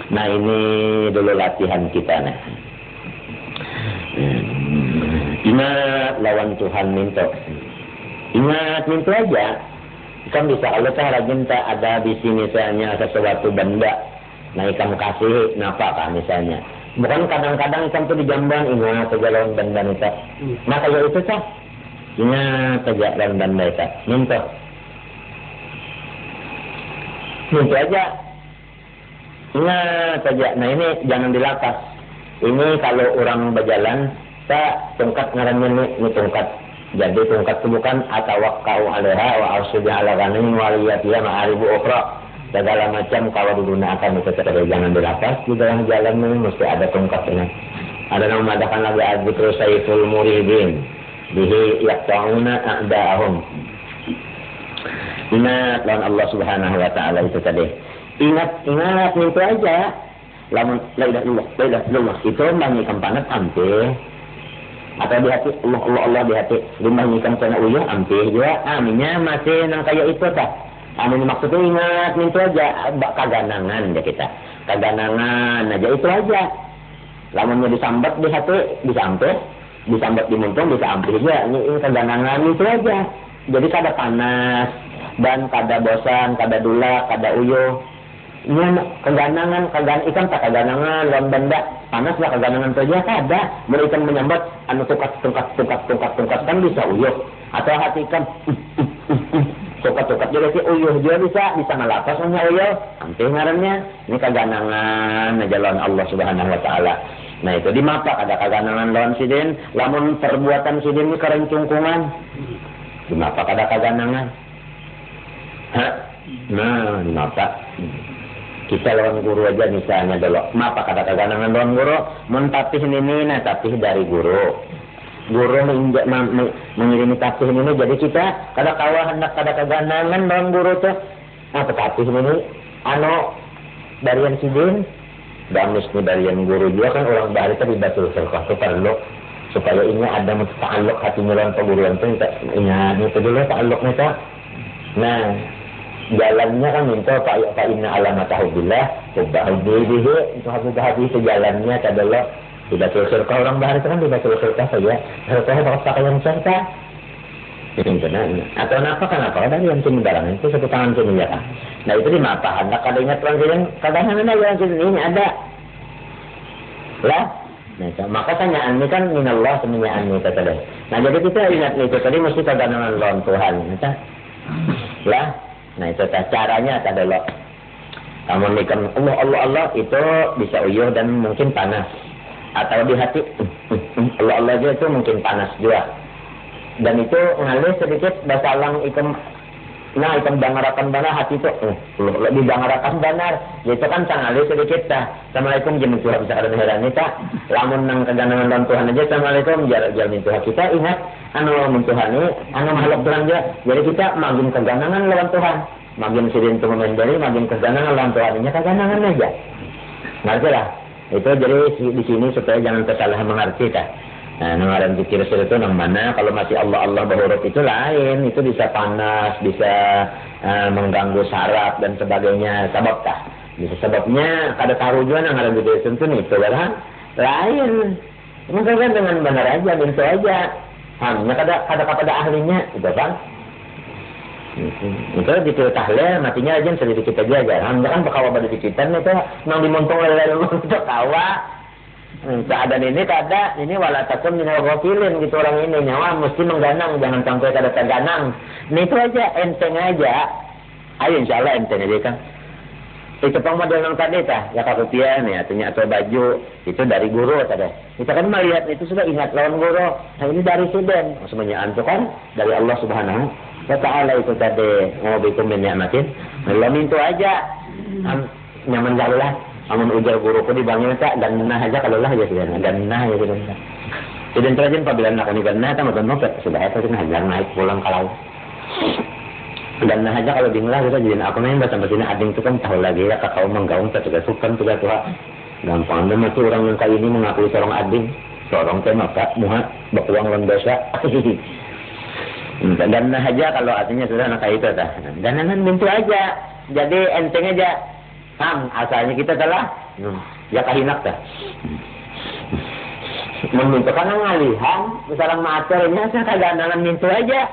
Nah ini dulu latihan kita nih. Ingat lawan Tuhan minta. Ingat minta aja. Kan bisa kalau saya rajin tak ada di sini misalnya sesuatu benda, nah ikan kasih napa kan misalnya. Bukan kadang-kadang ikan tuh di jamban ingat saja lawan benda itu. Nah kayak itu sah. Ingat saja lawan benda itu. Minta aja. Ingat saja. Nah ini jangan dilapas. Ini kalau orang berjalan, tak tongkat ngarannya ini tongkat. Jadi tongkat itu bukan atawakkau alaiha wa arsyudha ala ghanin waliyatiha ma'aribu ukhra. Segala macam kalau digunakan itu jangan dilapas. Di dalam jalan ini mesti ada tongkatnya. Ada yang mengatakan lagi adzikru sayful muridin bihi yaqta'una a'da'ahum. Ingat lawan Allah Subhanahu wa taala itu tadi. Ingat itu aja. Lamun la ilaha illallah itu mengikan panat ampe. Atau di hati Allah di hati limbah nyikan kena uyuh ampih juga aminnya masih nang kaya itu tak amin maksudnya ingat itu aja kaganangan ya kita kaganangan aja itu aja lamunnya disambat di hati disambat di muntung bisa ampih juga ini kaganangan itu aja jadi kada panas dan kada bosan kada dula kada uyuh ini keganangan ikan tak keganangan lawan benda panas lah keganangan saja kada berikan menyambat anu tungkat kan bisa uyuh atau hati ikan tungkat juga si uyuh juga bisa ngelapas hanya uyuh hampir ngarannya ini keganangan aja lawan Allah Subhanahu wa taala. Nah itu di mata ada keganangan lawan sidin lamun perbuatan sidin ini kerencungkungan di mata ada keganangan nah di mata kita lawan guru aja misalnya dulu. Mapa kata kaganangan lawan guru? Mentapih ini tapih dari guru. Guru mengirimi tapih ini jadi kita kada kawah hendak kada kaganangan lawan guru tuh. Apa tapih ini? Barian sidin. Damis ni barian guru juga kan orang bahari tadi batul serkah tu perlu supaya ini ada ta'alluq hati lawan perguruan tu ingat itu dulu ta'alluq kita. Nah jalannya kan minta Pak Inna alamatahu billah hubbahubihi itu hati itu jalannya adalah tidak selesai kalau orang bahari itu kan tidak selesai saja harusnya pakai pakaian serta atau kenapa dari yang sini barang itu satu tangan sini ya kan nah itu di mata anda kada ingat orang kadang-kadang ada yang sini ini ada lah nah maka tanyaan ini kan minallah semuanya ini kata dia nah jadi kita ingat itu tadi mesti kadangan lawan Tuhan lah. Nah itu caranya adalah kamu ikan Allah itu bisa uyuh dan mungkin panas atau di hati Allah aja itu mungkin panas juga dan itu ngalir sedikit basalang ikan nah ikan dangarakan benar hati itu lebih dangarakan benar itu kan sangalir sedikit dah Assalamualaikum jenis Tuhan bisa ada heran kita lamun nang keganangan dan Tuhan aja Assalamualaikum jalan Tuhan kita ingat lawan Tuhan ini makhluk belanja jadi kita makin keganangan lawan Tuhan makin sidin itu memendari makin keganangan lawan Tuhan ini keganangan aja ngerti lah itu jadi di sini supaya jangan tersalah mengerti kan nah ngaran pikir itu nang mana kalau masih Allah berhuruf itu lain itu bisa panas bisa mengganggu saraf dan sebagainya sebabkah bisa sebabnya kada tahu juga nang ngaran pikir itu nih itu kan lain mungkin dengan benar aja bentuk aja hanya kada kepada ahlinya gitu kan Itu gitu tahlil matinya aja sedikit aja jangan bakawa pada dikitan itu nang dimuntung lalu itu kawa keadaan ini kada ini wala takun minal ghafilin gitu orang ini nyawa mesti mengganang jangan sampai kada terganang ini itu aja enteng aja ayo insyaallah enteng aja kan itu pemodel yang tadi ya rupiah nih artinya atau baju itu dari guru tadi kita kan melihat itu sudah ingat lawan guru nah ini dari student semuanya itu kan dari Allah Subhanahu wa ta'ala itu tadi mau bikin ni'matin Allah mintu aja nyaman jalulah amun ujar guruku dibangun tak dan nah aja kalau lah aja sudah dan nah ya sudah jadi terjun apabila nak ini dan nah tak mau sudah itu kan hajar naik pulang kalau dan nah aja kalau dinglah kita jadi aku main sampai sini ading itu kan tahu lagi ya kakao menggaung tak juga sukan juga tuh gampang dan masih orang yang kali ini mengakui seorang ading seorang teh maka muhat bakuang lan dosa dan nah aja kalau artinya sudah anak itu dah dan mintu aja jadi enteng aja asalnya kita telah ya kahinak dah meminta karena ngalihan misalnya materinya saya kadang-kadang mintu aja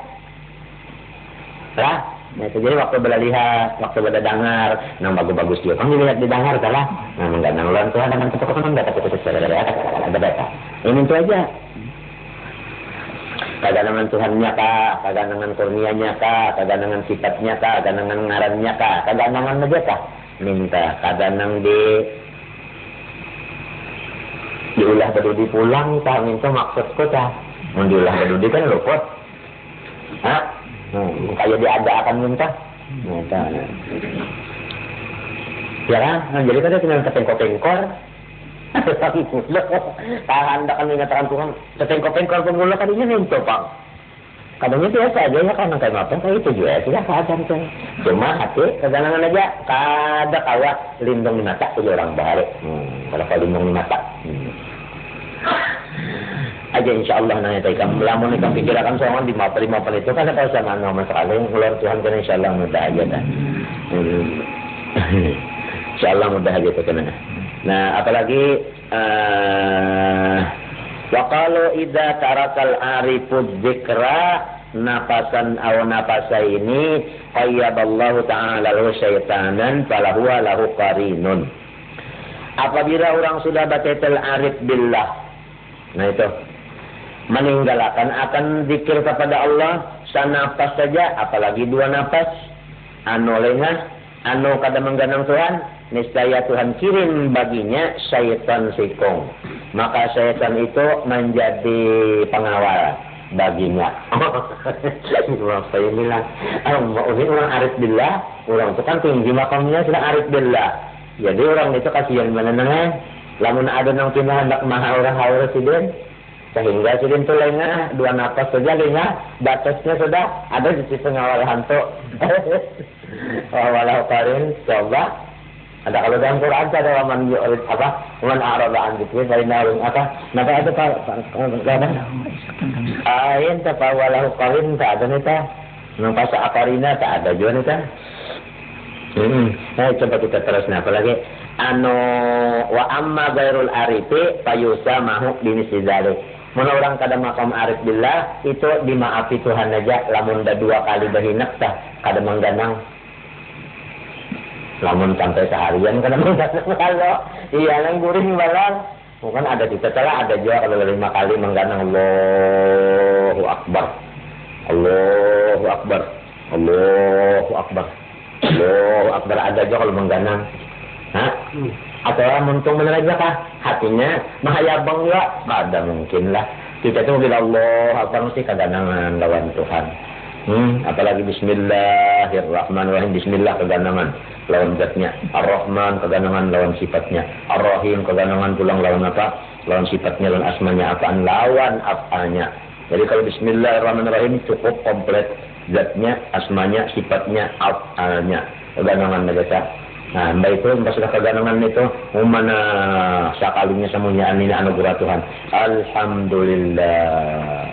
lah nah itu jadi waktu berlihat waktu berdengar nang bagus-bagus juga kan dilihat didengar salah nah enggak nang luar Tuhan dengan kepekaan enggak ada data ini itu aja kaganangan Tuhannya kah, kaganangan kurnianya kah, kaganangan sifatnya kah, kaganangan ngarannya kah, kaganangan aja kah minta kaganang diulah berdudi pulang kah minta maksudku kah mau diulah berdudi kan luput kayak diada akan minta ya kan jadi kan tinggal ketengkor-tengkor tahan kan mengatakan Tuhan ketengkor-tengkor pemula kan ini minta pak kadangnya biasa aja ya kan kayak apa kayak itu juga tidak sadar kan cuma hati keganangan aja kada kawa lindung di mata itu orang baru kalau lindung di mata aja insyaallah nanya tadi kamu lamun ikan pikirkan soalnya di mata itu kan ada sama nama sekali ulang Tuhan kan insyaallah mudah aja dah insyaallah mudah aja itu kena. Nah apalagi wa qalu idza tarakal arifud dzikra nafasan aw nafasaini qayyaballahu ta'ala lahu syaitanan falahu lahu qarinun. Apabila orang sudah batal arif billah, nah itu meninggalkan akan zikir kepada Allah sanafas saja apalagi dua nafas anu lengah anu kada mengganang Tuhan niscaya Tuhan kirim baginya syaitan sikong maka syaitan itu menjadi pengawal baginya. Saya bilang ini orang arif billah orang itu kan tinggi makamnya sudah arif billah jadi orang itu kasihan menenangnya lamun ada nang pindah hendak maha orang haur sidin sehingga sidin itu lengah dua nafas saja lengah batasnya sudah ada di sisi pengawal hantu. Walau karin coba ada kalau dalam Quran ada man yu'rid apa man a'rada an dzikri fa inna apa napa ada pak ada ayin ta walau karin tak ada nita nang pas akarina tak ada juga nita coba kita terus apa lagi anu wa amma ghairul arifi fayusamahu binisizalik mun orang kada makam arif billah itu dimaafi Tuhan aja lamun dah dua kali berhinak tah kada mengganang lamun sampai seharian kada mengganang kalau iya nang guring balang bukan ada di setelah ada juga kalau 5 kali mengganang Allahu akbar Allahu akbar Allahu akbar Allahu akbar ada juga kalau mengganang atau muntung benar aja kah hatinya mahayabang ya ada mungkin lah kita itu bila Allah apa mesti keganangan lawan Tuhan apalagi bismillahirrahmanirrahim bismillah keganangan lawan zatnya ar-rahman keganangan lawan sifatnya ar-rahim keganangan pulang lawan apa lawan sifatnya lawan asmanya apaan lawan apanya jadi kalau bismillahirrahmanirrahim cukup komplit zatnya asmanya sifatnya apanya keganangan aja. Nah, mbak itu pas sudah keganangan itu, mana sekalinya semuanya ini anugerah Tuhan. Alhamdulillah.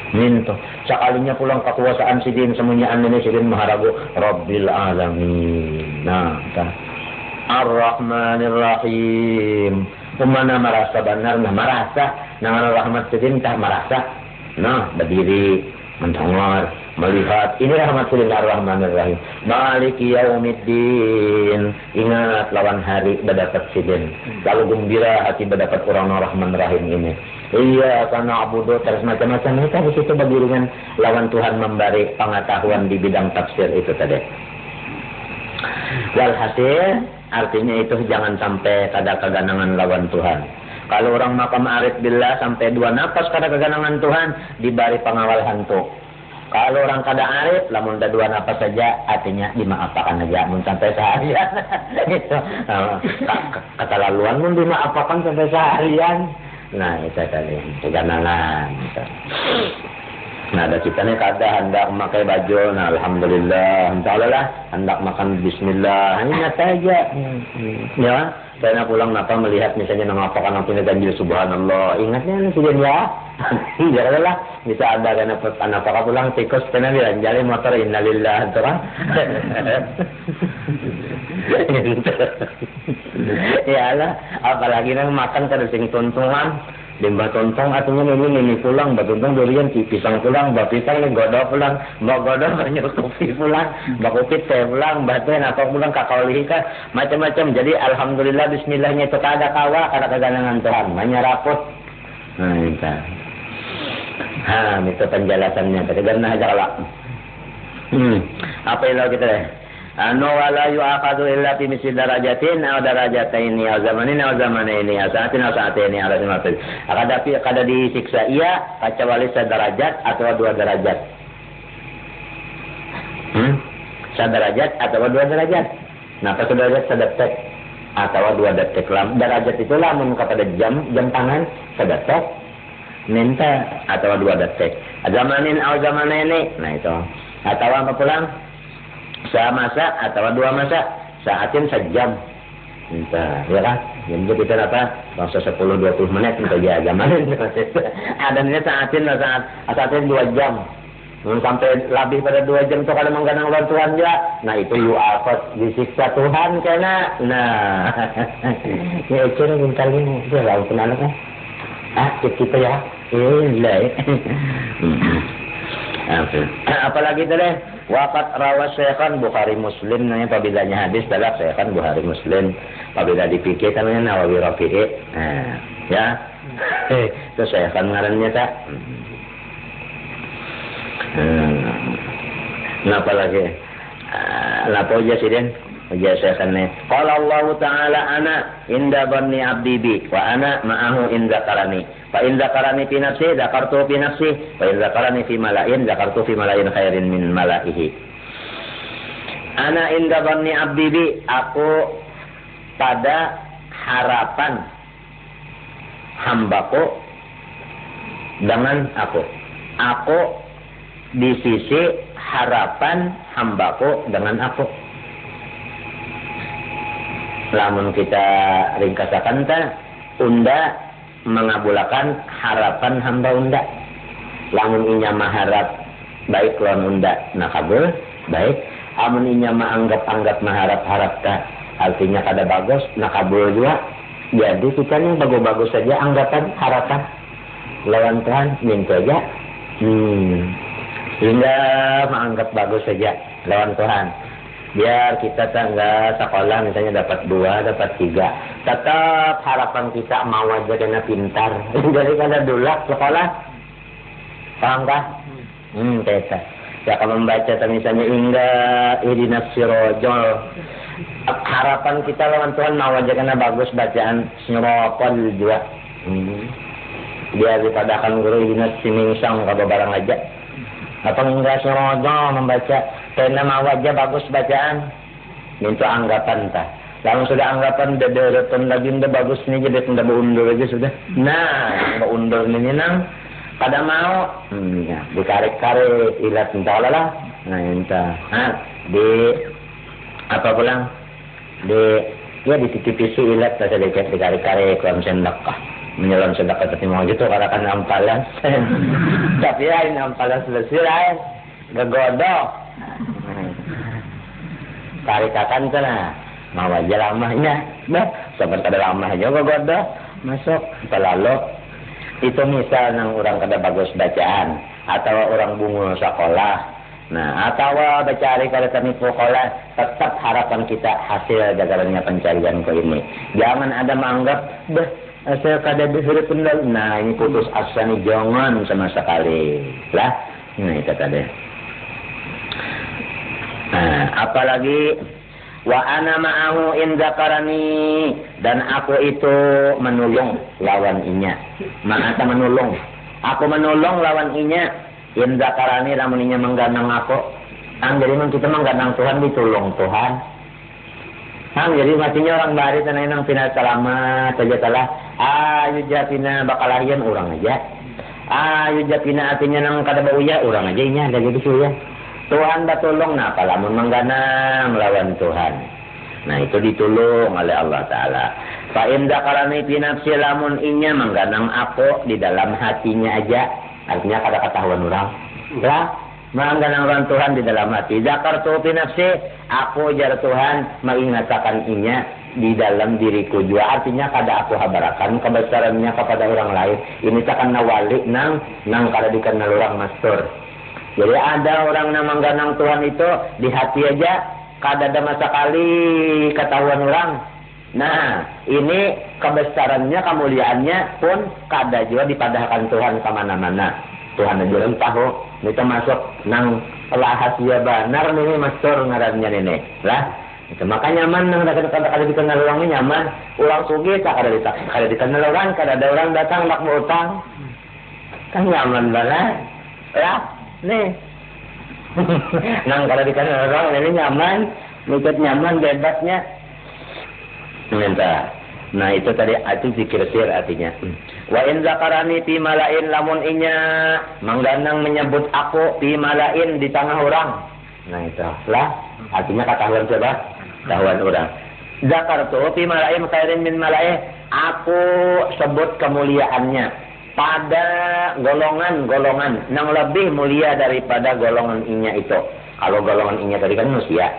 Minto. Sekalinya pulang kekuasaan sidin semuanya ini sidin maharagu Rabbil Alamin. Nah, Ar-Rahmanir Rahim. Mana merasa benar, nah merasa. Nah, rahmat sidin tak merasa. Nah, berdiri. mendengar, melihat. Ini Bismillahirrahmanirrahim. Maliki yaumiddin. Ingat lawan hari berdapat sidin. Lalu gembira hati berdapat orang Rahman Rahim ini. Iya, karena abudu terus macam-macam. Kita di situ bagiringan lawan Tuhan memberi pengetahuan di bidang tafsir itu tadi. Walhasil artinya itu jangan sampai ada keganangan lawan Tuhan. Kalau orang makam arif billah sampai 2 napas kada keganangan Tuhan, diberi pengawal hantu. Kalau orang kada arif, lamun dah 2 napas saja, artinya dimaafkan aja, mun sampai seharian. Itu keterlaluan mun dimaafkan sampai seharian. Nah, itu tadi keganangan. Nah, ada kita nih kada hendak memakai baju, nah alhamdulillah, entahlah hendak makan bismillah, ingat saja. Ya. Saya pulang napa melihat misalnya mengapakan punya ganjil subhanallah. Ingatnya nih sudah ya. Janganlah bisa ada karena apakah pulang tikus kena bilang jalan motor innalillah tu kan. Ya lah, apalagi nang makan kada sing tuntungan. Dimba tontong artinya ini pulang, batuntong durian, pisang pulang, pisang ni godo pulang, godo banyak kopi pulang, kopit teh pulang, baten apa pulang kakao lihika, macam-macam. Jadi alhamdulillah bismillahnya itu kada kawa, kada keganangan Tuhan, menyeraput. Nah itu. Itu penjelasannya. Tapi karena aja lah. Apa yang kita deh? Wala yu'aqadu illa fi misli darajatin aw darajataini aw zamanin aw zamanaini aw sa'atin aw sa'ataini ala simatil. Kada disiksa ia kecuali sederajat atau 2 derajat. Sederajat atau 2 derajat. Nah, sederajat sedetik atau 2 detik. Derajat itu lamun kepada jam tangan sedetik. Minta atau 2 detik. Zamanin aw zamanaini. Nah itu. Atau apa pulang? Semasa atau 2 masa, saatin sejam. Entah, ya kan? Jadi kita apa? Masa 10-20 menit untuk dia zaman. Adanya saatin 2 jam. Sampai lebih pada 2 jam tu kalau mengganang bantuan dia. Nah itu yu'afat disiksa Tuhan kena. Nah, ya itu nih bentar ini. Dia lalu kenal kan? Kita ya. Iya. Apalagi tu deh. Waqat rawas Syekhan Bukhari Muslim namanya apabila hadis dalam Syekhan Bukhari Muslim apabila dipikir namanya Nawawi Rafi'i. Ya. Itu Syekhan ngarannya tak. Napa lagi? Napa aja sih den? Aja Syekhan ni. Qala Allah Ta'ala ana inda dhanni 'abdi bi wa ana ma'ahu in zakarani. Fa in zakarani fi nafsi zakartu fi nafsi wa in zakarani fi mala'in zakartu fi mala'in khairin min mala'ihi. Ana inda dhanni 'abdi bi, aku pada harapan hambaku dengan aku. Aku di sisi harapan hambaku dengan aku. Lamun kita ringkasakan ta unda mengabulkan harapan hamba unda. Lamun inya maharap baik lawan unda nakabul baik. Amun inya anggap maharap ta artinya kada bagus nakabul juga. Jadi kita yang bagus-bagus saja anggapan harapan lawan Tuhan minta aja. Hingga menganggap bagus saja lawan Tuhan. Biar kita tangga sekolah misalnya dapat 2, dapat 3. Tetap harapan kita mau aja kena pintar. Jadi kada dulak sekolah. Paham kah? Kita. Ya kalau membaca misalnya hingga ihdinas sirajul. Harapan kita lawan Tuhan mau aja kena bagus bacaan sirajul juga. Biar dipadakan guru ihdinas simingsang kada barang aja. Apa enggak sirajul membaca karena mau aja bagus bacaan. Minta anggapan tah. Lalu sudah anggapan dederetan lagi nda bagus nih jadi nda beundur aja sudah. Nah, beundur ini nang pada mau ya dikarik-karik ilat entah lah. Nah, entah. Di apa pulang? Di titipisi ilat saja dikarik-karik dalam sedekah. Menyelam sedekah tapi mau gitu karena kan ampalan. Tapi ya ini ampalan selesai. Gegodok. Karikakan sana mau aja lamanya seperti kada lama juga goda masuk terlalu itu misal nang orang kada bagus bacaan atau orang bunga sekolah. Nah, atau bercari kalau kami sekolah, tetap harapan kita hasil jalannya pencarian ke ini. Jangan ada menganggap, saya kada disuruh pendal. Nah, ini putus asa nih, jangan sama sekali. Lah, nah itu tadi. Nah, apalagi wa ana ma'ahu in zakarani, dan aku itu menolong lawan inya. Ma'ata menolong. Aku menolong lawan inya. In zakarani lamun inya mengganang aku. Jadi kita mengganang Tuhan, ditolong Tuhan. Jadi matinya orang bari tanah nang pina selamat saja telah. Ayu jatina bakal lahian orang aja. Ayu jatina artinya nang kada bauya orang aja inya ada gitu ya. Tuhan batulong na pala mengganang lawan Tuhan. Nah itu ditolong oleh Allah Ta'ala. Fa in zakarani fi nafsi, lamun inya mengganang aku di dalam hatinya aja. Artinya kada ketahuan orang. Ya, mengganang lawan Tuhan di dalam hati. Zakartu fi nafsi, aku jar Tuhan mengingatkan inya di dalam diriku juga. Artinya kada aku habarakan kebesarannya kepada orang lain. Ini takkan nawali nang kada dikenal orang mastur. Jadi ada orang yang mengganang Tuhan itu di hati aja, kada ada masa kali ketahuan orang. Nah, ini kebesarannya, kemuliaannya pun kada juga dipadahkan Tuhan kemana-mana. Tuhan aja yang tahu. Ini termasuk nang rahasia benar ini mastur ngarannya ini. Lah, itu makanya nyaman nang kada dikenal orangnya nyaman. Ulang sugih tak kada dikenal orang, kada ada orang datang nak mau utang. Kan nyaman banget. Lah. Nih, nang kalau dikenal orang ini nyaman, ikut nyaman bebasnya. Minta. Nah itu tadi itu zikir sir artinya. Wa in zakarani fi malain, lamun inya mengganang menyebut aku fi malain di tengah orang. Nah itu lah artinya ketahuan siapa? Ketahuan orang. Zakartu fi malain khairin min malaih, aku sebut kemuliaannya pada golongan-golongan yang lebih mulia daripada golongan inya itu. Kalau golongan inya tadi kan manusia.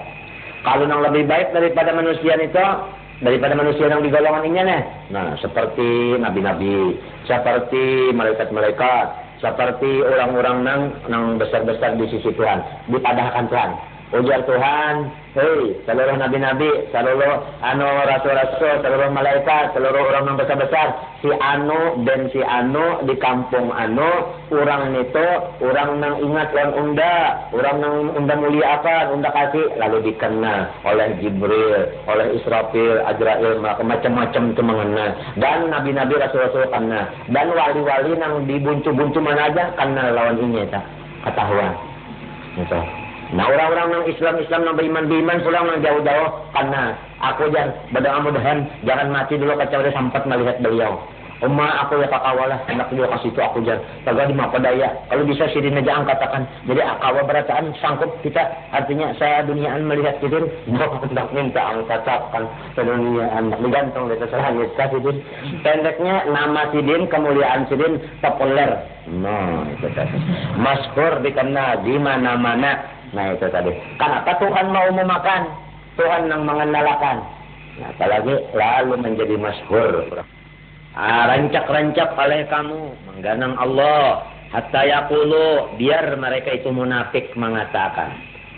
Kalau yang lebih baik daripada manusia itu, daripada manusia yang di golongan inya nih. Nah, seperti nabi-nabi, seperti malaikat-malaikat, seperti orang-orang nang besar-besar di sisi Tuhan, dipadahkan Tuhan. Ujar Tuhan, hei, seluruh nabi-nabi, seluruh rasul-rasul, seluruh malaikat, seluruh orang yang besar-besar, si anu dan si anu di kampung anu, orang itu, orang yang ingat lawan orang yang unda mulia apa, unda kasih, lalu dikenal oleh Jibril, oleh Israfil, Azrail, macam-macam itu mengenal. Dan nabi-nabi, rasul-rasul kenal. Dan wali-wali yang dibuncu-buncu mana aja, kenal lawan ini, tak ketahuan. Gitu. Nah orang-orang yang Islam yang beriman pulang yang jauh-jauh, karena aku jangan mudah-mudahan jangan mati dulu kecuali sempat melihat beliau. Aku ya kakawalah hendak juga kasih itu aku jangan kagak di mapadaya. Kalau bisa sirin aja angkatakan. Jadi akawa berataan sanggup kita, artinya saya duniaan melihat sidin, hendak minta angkatakan keduniaan digantung di atas langit sidin. Pendeknya nama sidin, kemuliaan sidin populer. Nah itu tadi. Masyhur dikenal di mana-mana. Nah itu tadi. Kenapa Tuhan mau memakan? Tuhan yang mengenalakan. Nah apalagi lalu menjadi masyhur. Rancak-rancak oleh kamu mengganang Allah. Hatta yaqulu, biar mereka itu munafik mengatakan.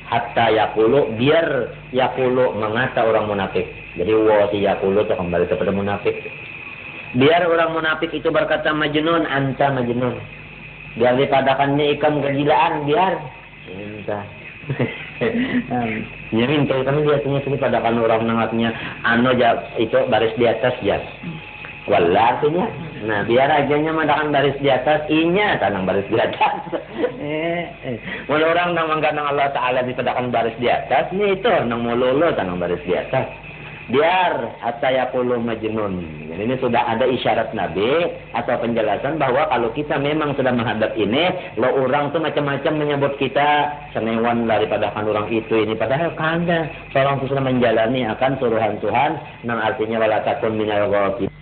Hatta yaqulu, biar yaqulu mengata orang munafik. Jadi si yaqulu itu kembali kepada munafik. Biar orang munafik itu berkata majnun, anta majnun. Biar dipadakannya ikam kegilaan, biar. Entah. Ya minta kami biasanya sini padakan orang nangatnya itu baris di atas ya. Wallah artinya. Nah biar ajanya madakan baris di atas, inya tanang baris di atas. Mula orang nang mengganang Allah Ta'ala dipadakan baris di atas, ini itu nang mululu tanang baris di atas. Biar hatta yaqulu majnun. Jadi ini sudah ada isyarat Nabi atau penjelasan bahwa kalau kita memang sudah menghadap ini, lo orang tuh macam-macam menyebut kita senewan daripada kan orang itu ini. Padahal kada. Seorang itu sudah menjalani akan suruhan Tuhan, yang artinya wala takun minal ghafilin.